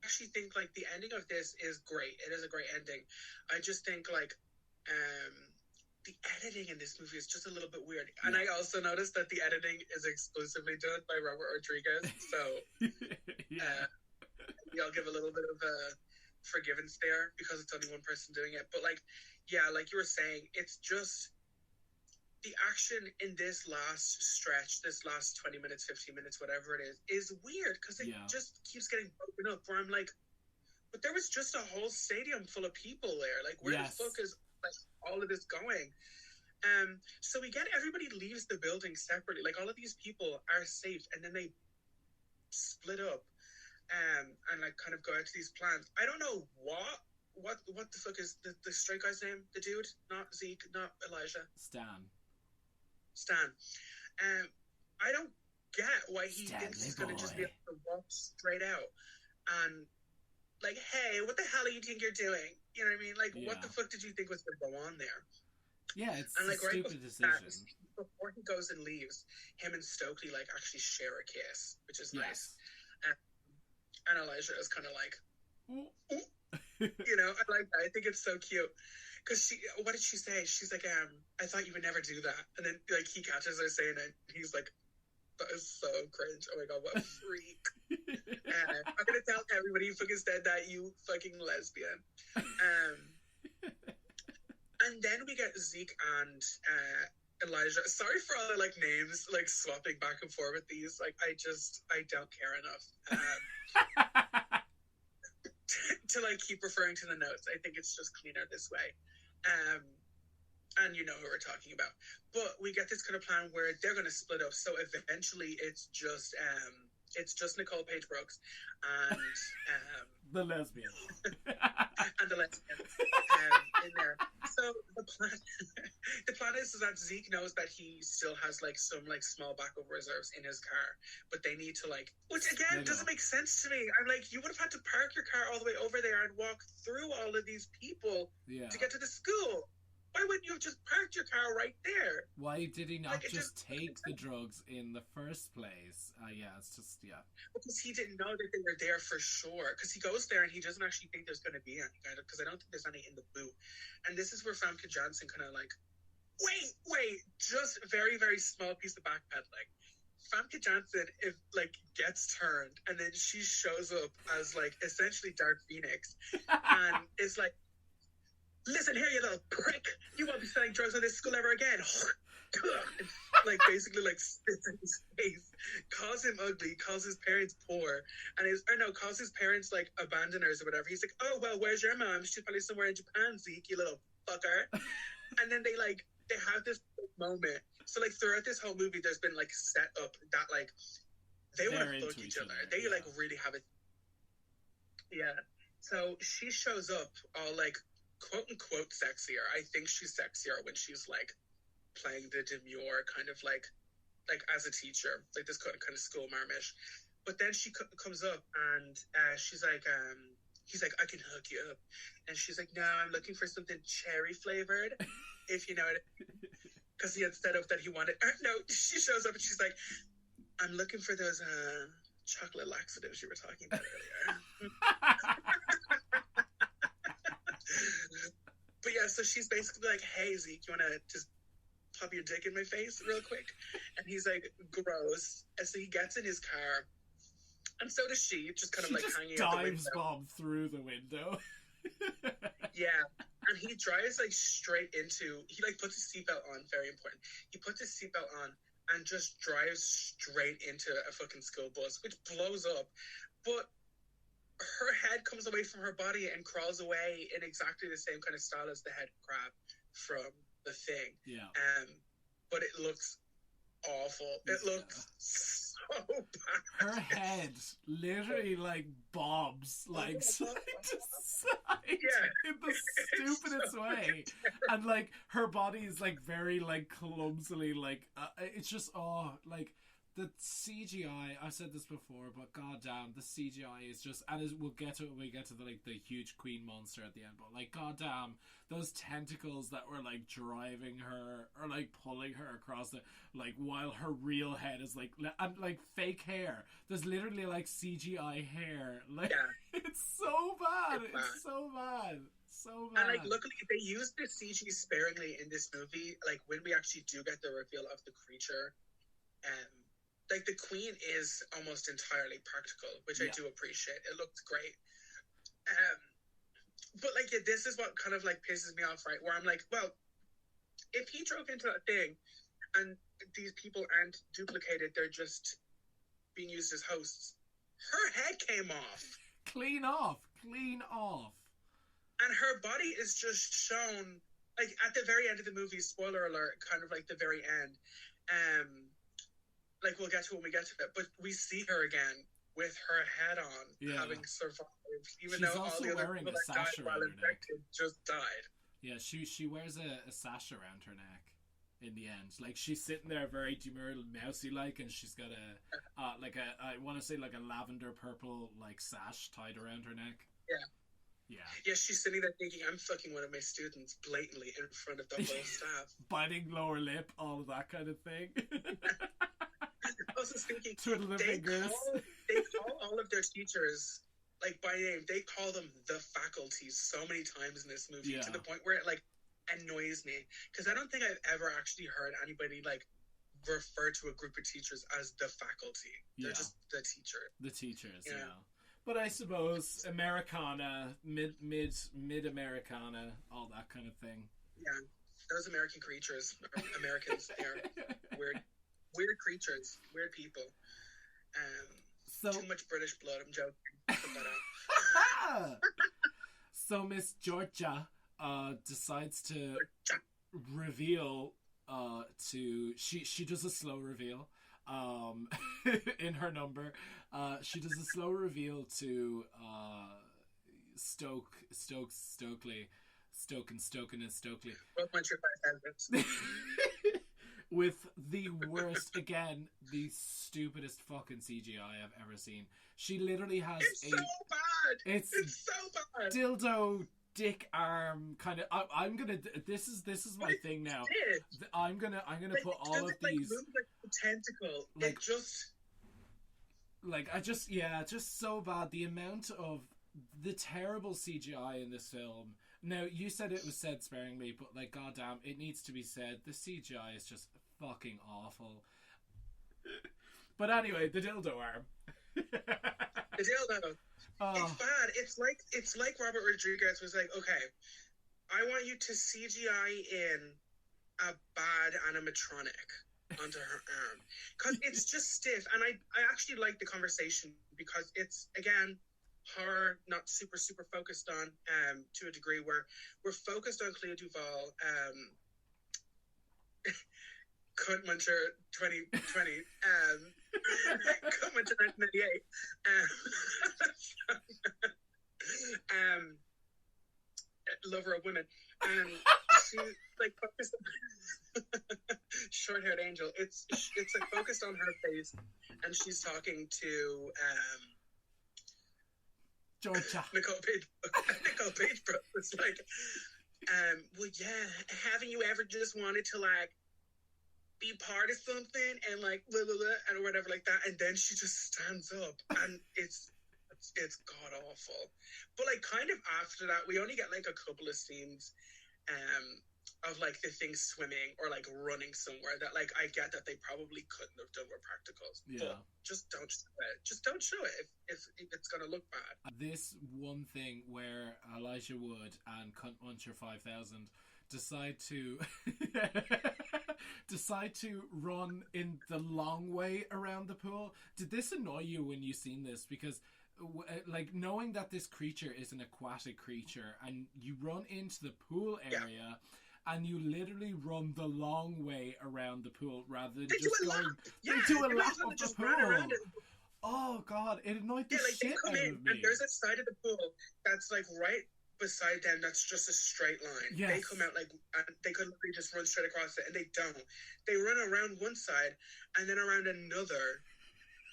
actually think, like, the ending of this is great. It is a great ending. I just think, like, the editing in this movie is just a little bit weird. And I also noticed that the editing is exclusively done by Robert Rodriguez. So, I'll give a little bit of a forgiveness there because it's only one person doing it. But, like, yeah, like you were saying, it's just... the action in this last stretch, this last 20 minutes, 15 minutes, whatever it is weird because it just keeps getting broken up where I'm like, but there was just a whole stadium full of people there. Like, where the fuck is like all of this going? So we get everybody leaves the building separately. Like, all of these people are safe, and then they split up and like kind of go out to these plans. I don't know what the fuck is the straight guy's name? The dude, not Zeke, not Elijah. Stan. I don't get why he thinks he's going to just be able to walk straight out and, like, hey, what the hell do you think you're doing? You know what I mean? Like, what the fuck did you think was going to go on there? Yeah, it's and, like, a stupid decision. Before he goes and leaves, him and Stokely, like, actually share a kiss, which is nice. And Elijah is kind of like, ooh. You know, I like that. I think it's so cute. Because what did she say? She's like, I thought you would never do that. And then, like, he catches her saying it. He's like, that is so cringe. Oh my God, what a freak. I'm going to tell everybody you fucking said that, you fucking lesbian. And then we get Zeke and Elijah. Sorry for all the, like, names, like, swapping back and forth with these. Like, I don't care enough. To, like, keep referring to the notes. I think it's just cleaner this way. And you know who we're talking about. But we get this kind of plan where they're going to split up. So eventually it's just Nicole Page Brooks and the lesbian. and the lesbian in there. So the plan is that Zeke knows that he still has, like, some, like, small backup reserves in his car, but they need to, like, which again doesn't make sense to me. I'm like, you would have had to park your car all the way over there and walk through all of these people to get to the school. Why wouldn't you have just parked your car right there? Why did he not just take the drugs in the first place? It's just, because he didn't know that they were there for sure. Because he goes there and he doesn't actually think there's going to be any, kind of, because I don't think there's any in the boot. And this is where Famke Janssen kind of like, wait, just a very, very small piece of backpedaling. Famke Janssen, if, like, gets turned and then she shows up as, like, essentially Dark Phoenix and is like, listen here, you little prick, you won't be selling drugs in this school ever again. And, like, basically, like, spits in his face, calls him ugly, calls his parents poor, and calls his parents, like, abandoners or whatever. He's like, oh, well, where's your mom? She's probably somewhere in Japan, Zeke, you little fucker. And then they have this moment. So, like, throughout this whole movie, there's been, like, set up that, like, they want to fuck each other. They, like, really have it. Yeah. So she shows up all, like, quote-unquote sexier. I think she's sexier when she's, like, playing the demure kind of, like as a teacher, like this kind of school marmish. But then she comes up and she's like, he's like, I can hook you up. And she's like, no, I'm looking for something cherry flavored, if you know it. Because he had said up that he wanted, no, she shows up and she's like, I'm looking for those chocolate laxatives you were talking about earlier. But yeah, so she's basically like, hey, Zeke, you want to just pop your dick in my face real quick? And he's like, gross. And so he gets in his car, and so does she, just kind of like hanging out the window. Dives bomb through the window. Yeah. And he drives like straight into, he like puts his seatbelt on, very important. He puts his seatbelt on and just drives straight into a fucking school bus, which blows up. But her head comes away from her body and crawls away in exactly the same kind of style as the head crab from The Thing. Yeah. But it looks awful. It looks so bad. Her head literally like bobs like side to side in the stupidest way, and like her body is like very like clumsily like it's just like the CGI. I've said this before, but goddamn, the CGI is just, and we'll get to it when we get to the like the huge queen monster at the end. But like, goddamn, those tentacles that were like driving her or like pulling her across the like while her real head is like and like fake hair. There's literally like CGI hair. Like it's so bad. It's so bad. So bad. And like, luckily they used the CG sparingly in this movie. Like when we actually do get the reveal of the creature, like the queen is almost entirely practical, which I do appreciate. It looks great. But like, this is what kind of like pisses me off, right? Where I'm like, well, if he drove into that thing and these people aren't duplicated, they're just being used as hosts. Her head came off. Clean off. And her body is just shown, like at the very end of the movie, spoiler alert, kind of like the very end. Like we'll get to when we get to it, but we see her again with her head on, having survived, even though all the other people that died while infected just died. Yeah, she wears a sash around her neck in the end. Like she's sitting there very demure, mousy like, and she's got a like a, I want to say like a lavender purple like sash tied around her neck. Yeah, she's sitting there thinking, I'm fucking one of my students blatantly in front of the whole staff. Biting lower lip, all of that kind of thing. Also speaking, twiddle the fingers. They call all of their teachers like by name. They call them the faculty so many times in this movie to the point where it like annoys me, because I don't think I've ever actually heard anybody like refer to a group of teachers as the faculty. They're just the teacher. The teachers, But I suppose Americana, mid Americana, all that kind of thing. Yeah, those American creatures, Americans, they are weird creatures, weird people. So too much British blood. I'm joking. So Miss Georgia decides to reveal she does a slow reveal in her number. She does a slow reveal to Stokely. With the worst, again, the stupidest fucking CGI I've ever seen. She literally has so bad. It's so bad. Dildo dick arm kind of. I'm gonna. This is my thing now. I'm gonna like, put all of like, these. Like the tentacle. Like, it just. Like just so bad. The amount of the terrible CGI in this film. Now, you said it was said sparingly, but like, goddamn, it needs to be said. The CGI is just fucking awful. But anyway, the dildo arm. The dildo. Oh. It's bad. It's like Robert Rodriguez was like, okay, I want you to CGI in a bad animatronic onto her arm, because it's just stiff. And I actually like the conversation, because it's, again, horror, not super focused on to a degree where we're focused on Clea Duvall, Cunt Muncher 2020, Cunt Muncher 1998, lover of women, and she's like focused on short-haired angel. It's like focused on her face, and she's talking to Georgia. Nicole Page was like, well, yeah, haven't you ever just wanted to like be part of something and like blah, blah, blah, and whatever like that, and then she just stands up, and it's god awful. But like kind of after that, we only get like a couple of scenes of like the thing swimming or like running somewhere that like I get that they probably couldn't have done with practicals. Yeah. But just don't show it. Just don't show it if it's gonna look bad. This one thing where Elijah Wood and Cunt Muncher 5000 decide to run in the long way around the pool. Did this annoy you when you seen this? Because like knowing that this creature is an aquatic creature and you run into the pool area and you literally run the long way around the pool rather than just going. They do a lap of the pool. Oh god, it annoyed the shit out of me. And there's a side of the pool that's like right beside them that's just a straight line. Yes. They come out like they could literally just run straight across it, and they don't. They run around one side and then around another.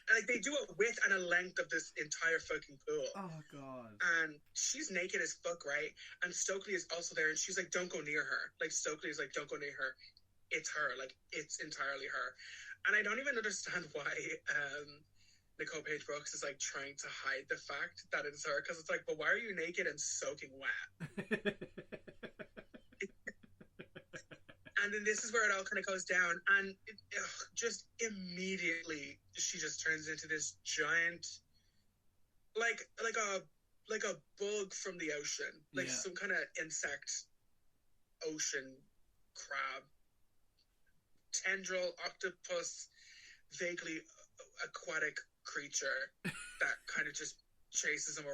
Like they do a width and a length of this entire fucking pool. Oh god. And she's naked as fuck, right? And Stokely is also there, and she's like, "Don't go near her." Like Stokely is like, "Don't go near her. It's her. Like it's entirely her." And I don't even understand why Nicole Page Brooks is like trying to hide the fact that it's her, because it's like, but why are you naked and soaking wet? And then this is where it all kind of goes down, and just immediately she just turns into this giant, like a bug from the ocean, like some kind of insect, ocean crab, tendril, octopus, vaguely aquatic creature that kind of just chases him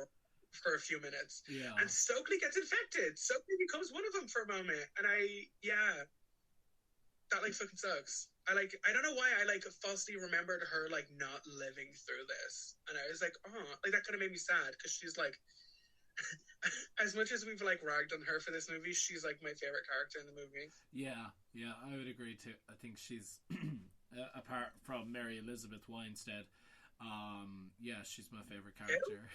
for a few minutes. Yeah. And Stokely gets infected. Stokely becomes one of them for a moment, and that like fucking sucks. I don't know why I like falsely remembered her like not living through this, and I was like, oh, like that kind of made me sad, because she's like, as much as we've like ragged on her for this movie, she's like my favorite character in the movie. Yeah, I would agree too. I think she's apart from Mary Elizabeth Winstead, she's my favorite character.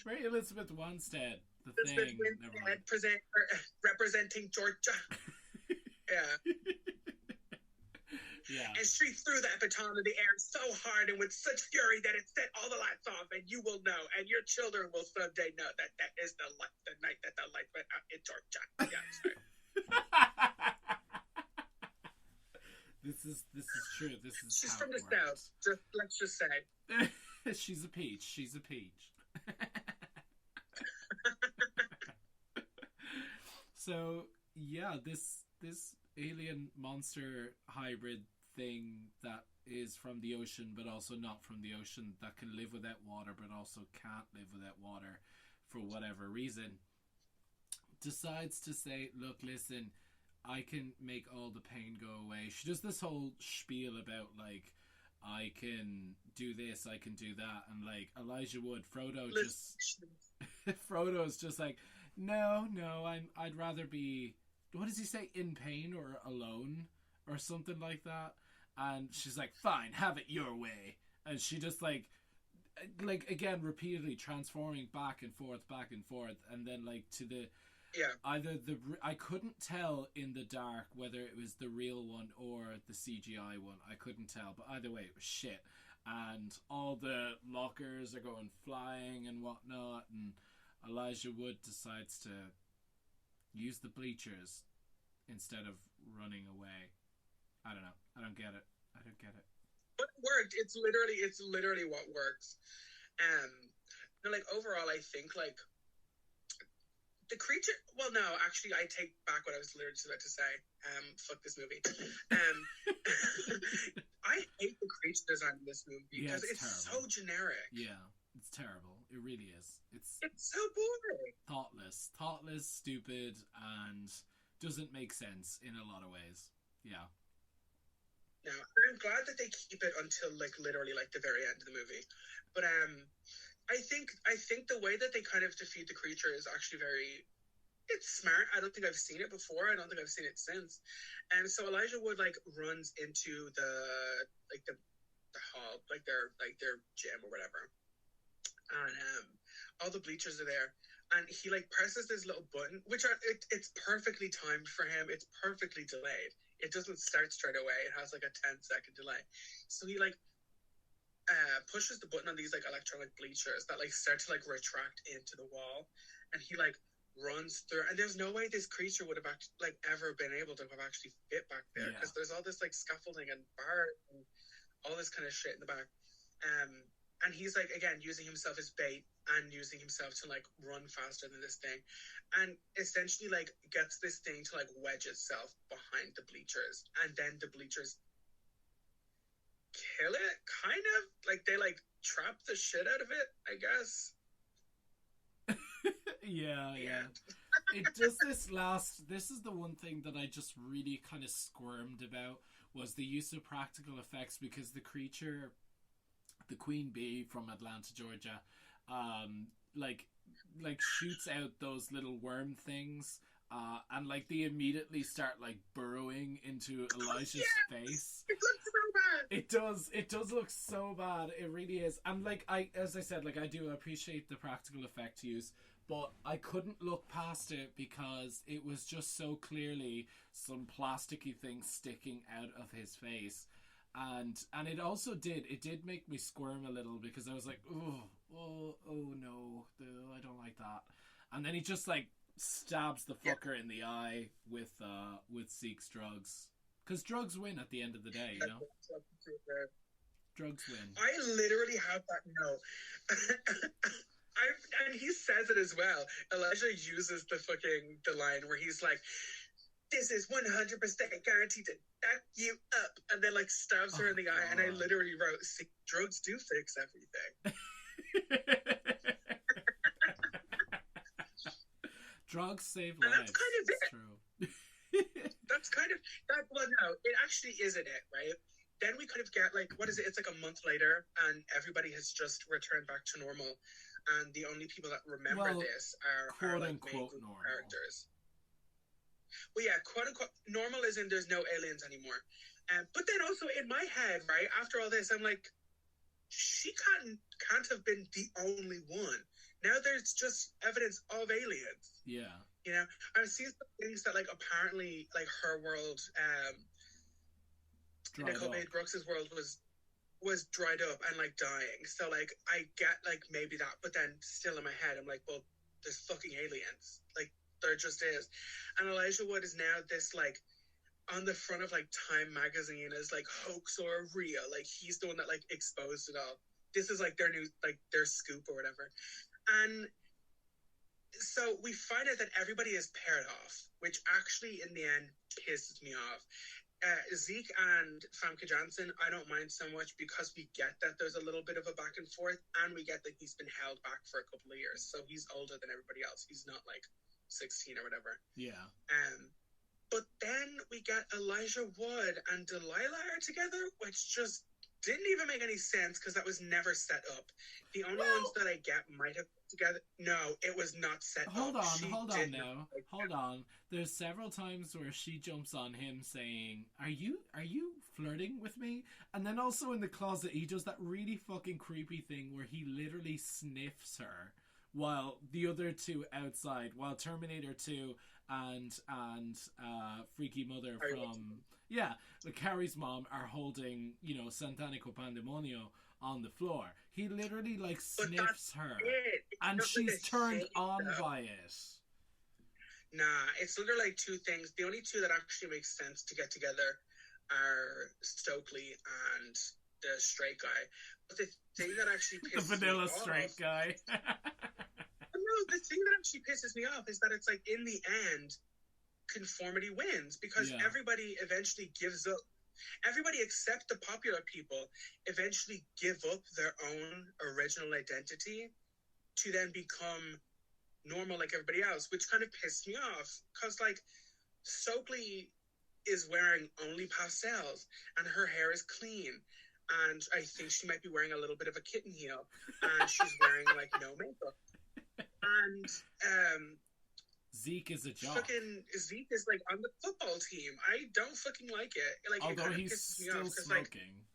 Mary Elizabeth Winstead. The thing. Representing Georgia. Yeah. Yeah. And she threw that baton in the air so hard and with such fury that it set all the lights off, and you will know, and your children will someday know that is the night that the light went out in Georgia. Yeah, sorry. This is true. She's how from the works. South. Let's just say. She's a peach. So yeah, this alien monster hybrid thing that is from the ocean but also not from the ocean, that can live without water but also can't live without water for whatever reason, decides to say, look, listen, I can make all the pain go away. She does this whole spiel about like, I can do this, I can do that, and like Elijah Wood, Frodo's just like, no, I'd rather be, what does he say, in pain or alone or something like that. And she's like, fine, have it your way. And she just like again repeatedly transforming back and forth, and then like to the I couldn't tell in the dark whether it was the real one or the CGI one. I couldn't tell, but either way it was shit. And all the lockers are going flying and whatnot, and Elijah Wood decides to use the bleachers instead of running away. I don't know. I don't get it. But it worked. It's literally what works. Like overall, I think like the creature. Well, no, actually, I take back what I was literally about to say. Fuck this movie. I hate the creature design in this movie because it's so generic. Yeah, it's terrible. It really is. It's so boring. Thoughtless, stupid, and doesn't make sense in a lot of ways. Yeah. No, I'm glad that they keep it until like literally like the very end of the movie. But I think the way that they kind of defeat the creature is actually it's smart. I don't think I've seen it before. I don't think I've seen it since. And so Elijah Wood like runs into the the hall, like their gym or whatever, and all the bleachers are there, and he like presses this little button, it's perfectly timed for him. It's perfectly delayed. It doesn't start straight away. It has like a 10-second delay. So he like pushes the button on these like electronic bleachers that like start to like retract into the wall, and he like runs through, and there's no way this creature would have like ever been able to have actually fit back there, because there's all this like scaffolding and bars and all this kind of shit in the back. And he's like, again, using himself as bait and using himself to like run faster than this thing, and essentially like gets this thing to like wedge itself behind the bleachers, and then the bleachers kill it, kind of like they like trap the shit out of it, I guess. yeah. It does this is the one thing that I just really kind of squirmed about, was the use of practical effects, because the creature, the queen bee from Atlanta, Georgia, like shoots out those little worm things, and like they immediately start like burrowing into Elijah's face. It looks so bad. It does look so bad. It really is. And like as I said, like I do appreciate the practical effect use, but I couldn't look past it because it was just so clearly some plasticky thing sticking out of his face. And it also did make me squirm a little, because I was like, oh no, I don't like that. And then he just like stabs the fucker in the eye with Zeke's drugs, because drugs win at the end of the day, you know. Drugs win. I literally have that note. And he says it as well. Elijah uses the line where he's like, "This is 100% guaranteed to back you up," and then like stabs her in the eye. And I literally wrote, "See, drugs do fix everything." Drugs save and lives. That's kind of it. It's true. That's kind of that. Well, no, it actually isn't it, right? Then we kind of get like, what is it? It's like a month later, and everybody has just returned back to normal, and the only people that remember this are like main group normal characters. Well, yeah, quote unquote normal is in there's no aliens anymore. But then also in my head, right after all this, I'm like, she can't have been the only one. Now there's just evidence of aliens. Yeah. You know, I've seen some things that like apparently like her world, Nicole Bates Brooks's world was dried up and like dying. So like I get like maybe that, but then still in my head I'm like, well, there's fucking aliens. Like there just is. And Elijah Wood is now this like on the front of like Time magazine as like hoax or real. Like he's the one that like exposed it all. This is like their new like their scoop or whatever. And so we find out that everybody is paired off, which actually in the end pisses me off. Zeke and Famke Janssen, I don't mind so much, because we get that there's a little bit of a back and forth, and we get that he's been held back for a couple of years, so he's older than everybody else. He's not like 16 or whatever. Yeah. But then we get Elijah Wood and Delilah are together, which just didn't even make any sense, because that was never set up. The only ones that I get might have put together. No, it was not set up. Hold on. There's several times where she jumps on him saying, Are you flirting with me? And then also in the closet, he does that really fucking creepy thing where he literally sniffs her while the other two outside, while Terminator 2 and Freaky Mother from Carrie's mom are holding, Santanico Pandemonio on the floor. He literally like sniffs her, and she's turned on by it. Nah, it's literally like two things. The only two that actually make sense to get together are Stokely and the straight guy. But the thing that actually pisses the vanilla me off, straight guy. No, the thing that actually pisses me off is that it's like in the end, conformity wins, because everybody eventually gives up. Everybody except the popular people eventually give up their own original identity to then become normal like everybody else, which kind of pissed me off, because like Stokely is wearing only pastels and her hair is clean, and I think she might be wearing a little bit of a kitten heel, and she's wearing like no makeup. And Zeke is a jock. Fucking Zeke is like on the football team. I don't fucking like it. Like, although it he's pisses me still off, smoking.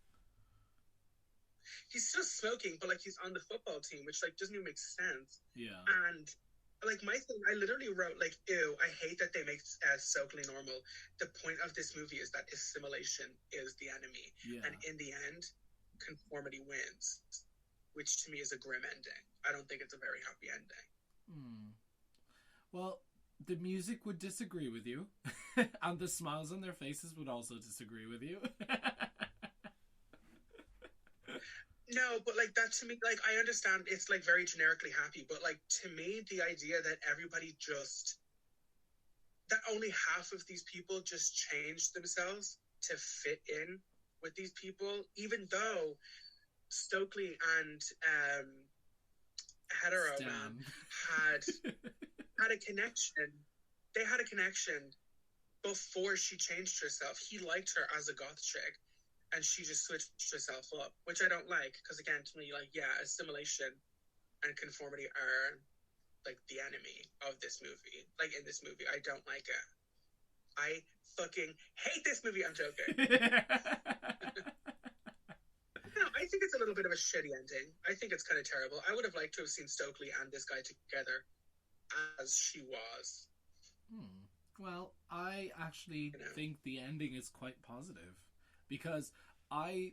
he's still smoking, but like he's on the football team, which like doesn't even make sense. Yeah. And like my thing, I literally wrote like, ew, I hate that they make socially normal. The point of this movie is that assimilation is the enemy, and in the end, conformity wins, which to me is a grim ending. I don't think it's a very happy ending. Well, the music would disagree with you, and the smiles on their faces would also disagree with you. No, but like that to me, like I understand it's like very generically happy, but like to me, the idea that everybody that only half of these people just changed themselves to fit in with these people, even though Stokely and Hetero Man had a connection. They had a connection before she changed herself. He liked her as a goth chick. And she just switched herself up, which I don't like, because again, to me, like, yeah, assimilation and conformity are like the enemy of this movie. Like in this movie, I don't like it. I fucking hate this movie. I'm joking. No, I think it's a little bit of a shitty ending. I think it's kind of terrible. I would have liked to have seen Stokely and this guy together as she was. Well, I actually think the ending is quite positive. Because I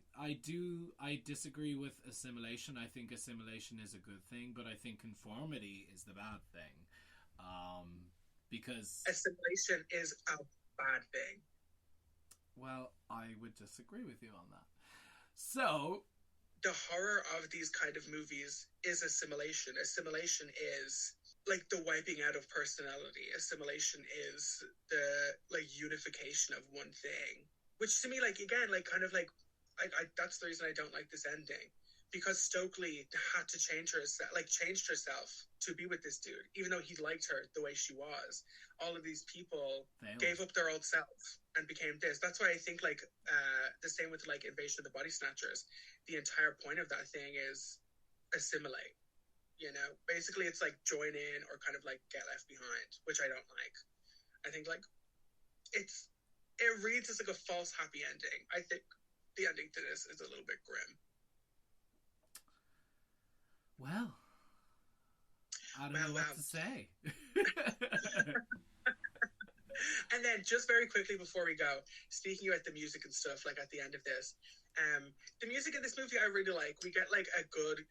disagree with assimilation. I think assimilation is a good thing, but I think conformity is the bad thing. Because assimilation is a bad thing. Well, I would disagree with you on that. So the horror of these kind of movies is assimilation. Assimilation is like the wiping out of personality. Assimilation is the like unification of one thing. Which to me, like, again, like, kind of like, I that's the reason I don't like this ending. Because Stokely had to changed herself to be with this dude, even though he liked her the way she was. All of these people gave up their old self and became this. That's why I think, like, the same with, like, Invasion of the Body Snatchers. The entire point of that thing is assimilate, you know? Basically, it's, like, join in or kind of, like, get left behind, which I don't like. I think, like, it reads as like a false happy ending. I think the ending to this is a little bit grim. Well, I don't know what to say. And then just very quickly before we go, speaking about the music and stuff, like at the end of this, the music in this movie I really like. We get like a good,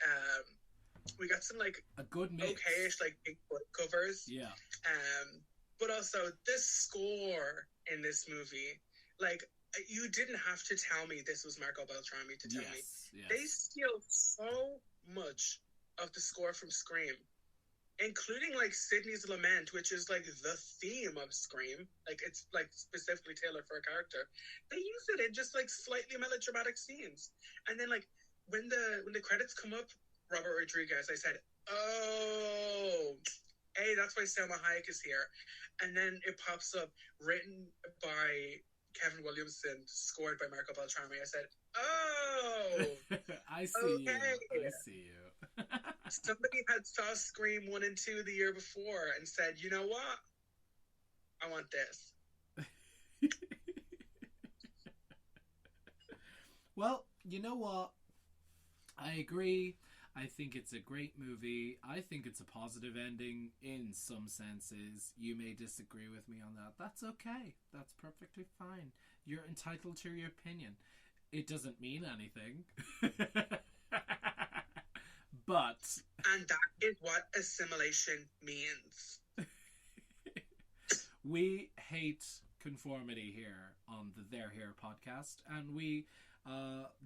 we got some like a good mix, okayish like big covers. Yeah. But also this score in this movie, like, you didn't have to tell me this was Marco Beltrami to tell me. Yes. They steal so much of the score from Scream, including, like, Sydney's Lament, which is, like, the theme of Scream. Like, it's, like, specifically tailored for a character. They use it in just, like, slightly melodramatic scenes. And then, like, when the credits come up, Robert Rodriguez, I said, oh, hey, that's why Selma Hayek is here. And then it pops up, written by Kevin Williamson, scored by Marco Beltrami. I said, oh! I see you. I see you. Somebody had saw Scream 1 and 2 the year before and said, you know what? I want this. Well, you know what? I agree. I think it's a great movie. I think it's a positive ending in some senses. You may disagree with me on that. That's okay. That's perfectly fine. You're entitled to your opinion. It doesn't mean anything. But... And that is what assimilation means. We hate conformity here on the They're Here podcast, and we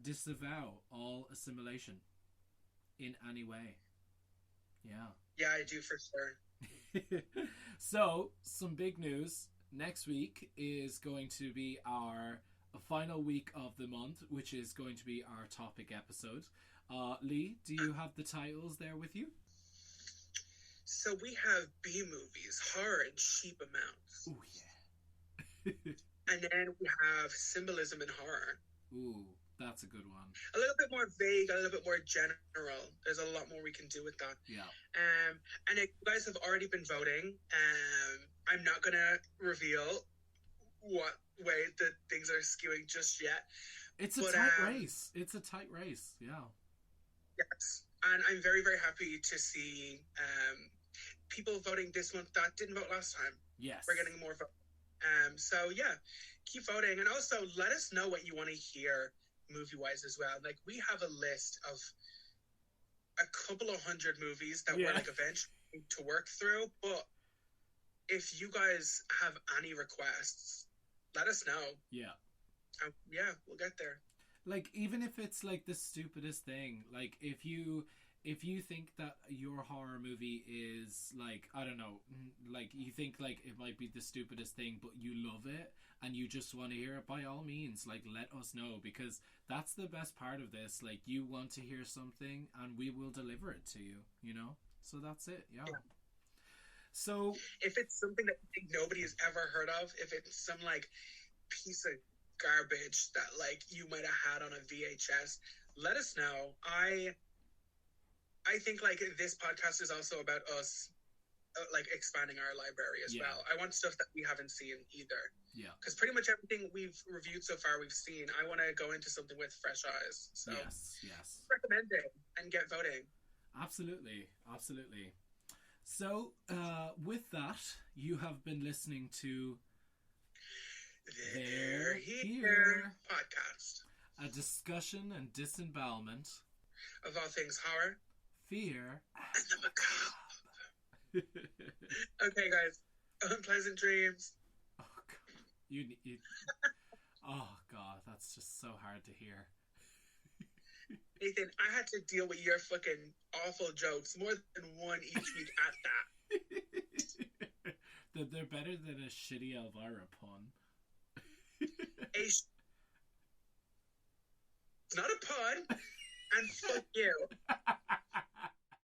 disavow all assimilation. In any way. Yeah. Yeah, I do for sure. So, some big news. Next week is going to be our final week of the month, which is going to be our topic episode. Lee, do you have the titles there with you? So we have B movies, horror in cheap amounts. Ooh, yeah. And then we have symbolism in horror. Ooh. That's a good one. A little bit more vague, a little bit more general. There's a lot more we can do with that. Yeah. And you guys have already been voting. I'm not going to reveal what way the things are skewing just yet. It's a tight race. It's a tight race, yeah. Yes. And I'm very, very happy to see people voting this month that didn't vote last time. Yes. We're getting more votes. So yeah, keep voting. And also let us know what you want to hear movie-wise as well. Like, we have a list of a couple of hundred movies that we're like eventually to work through. But if you guys have any requests, let us know. Yeah. Yeah, we'll get there. Like, even if it's like the stupidest thing, like if you think that your horror movie is like, I don't know, like you think like it might be the stupidest thing, but you love it and you just want to hear it, by all means, like, let us know, because that's the best part of this. Like, you want to hear something and we will deliver it to you, you know? So that's it. Yeah. So if it's something that nobody has ever heard of, if it's some like piece of garbage that like you might have had on a VHS, let us know. I think like this podcast is also about us like expanding our library as well. I want stuff that we haven't seen either. Yeah. Because pretty much everything we've reviewed so far, we've seen. I want to go into something with fresh eyes. So yes. Recommend it and get voting. Absolutely. So, with that, you have been listening to They're Here podcast. A discussion and disembowelment of all things horror, fear, and the macabre. Okay, guys. Unpleasant dreams. Oh, God. Oh, God. That's just so hard to hear. Nathan, I had to deal with your fucking awful jokes, more than one each week at that. They're better than a shitty Elvira pun. It's not a pun, and fuck you.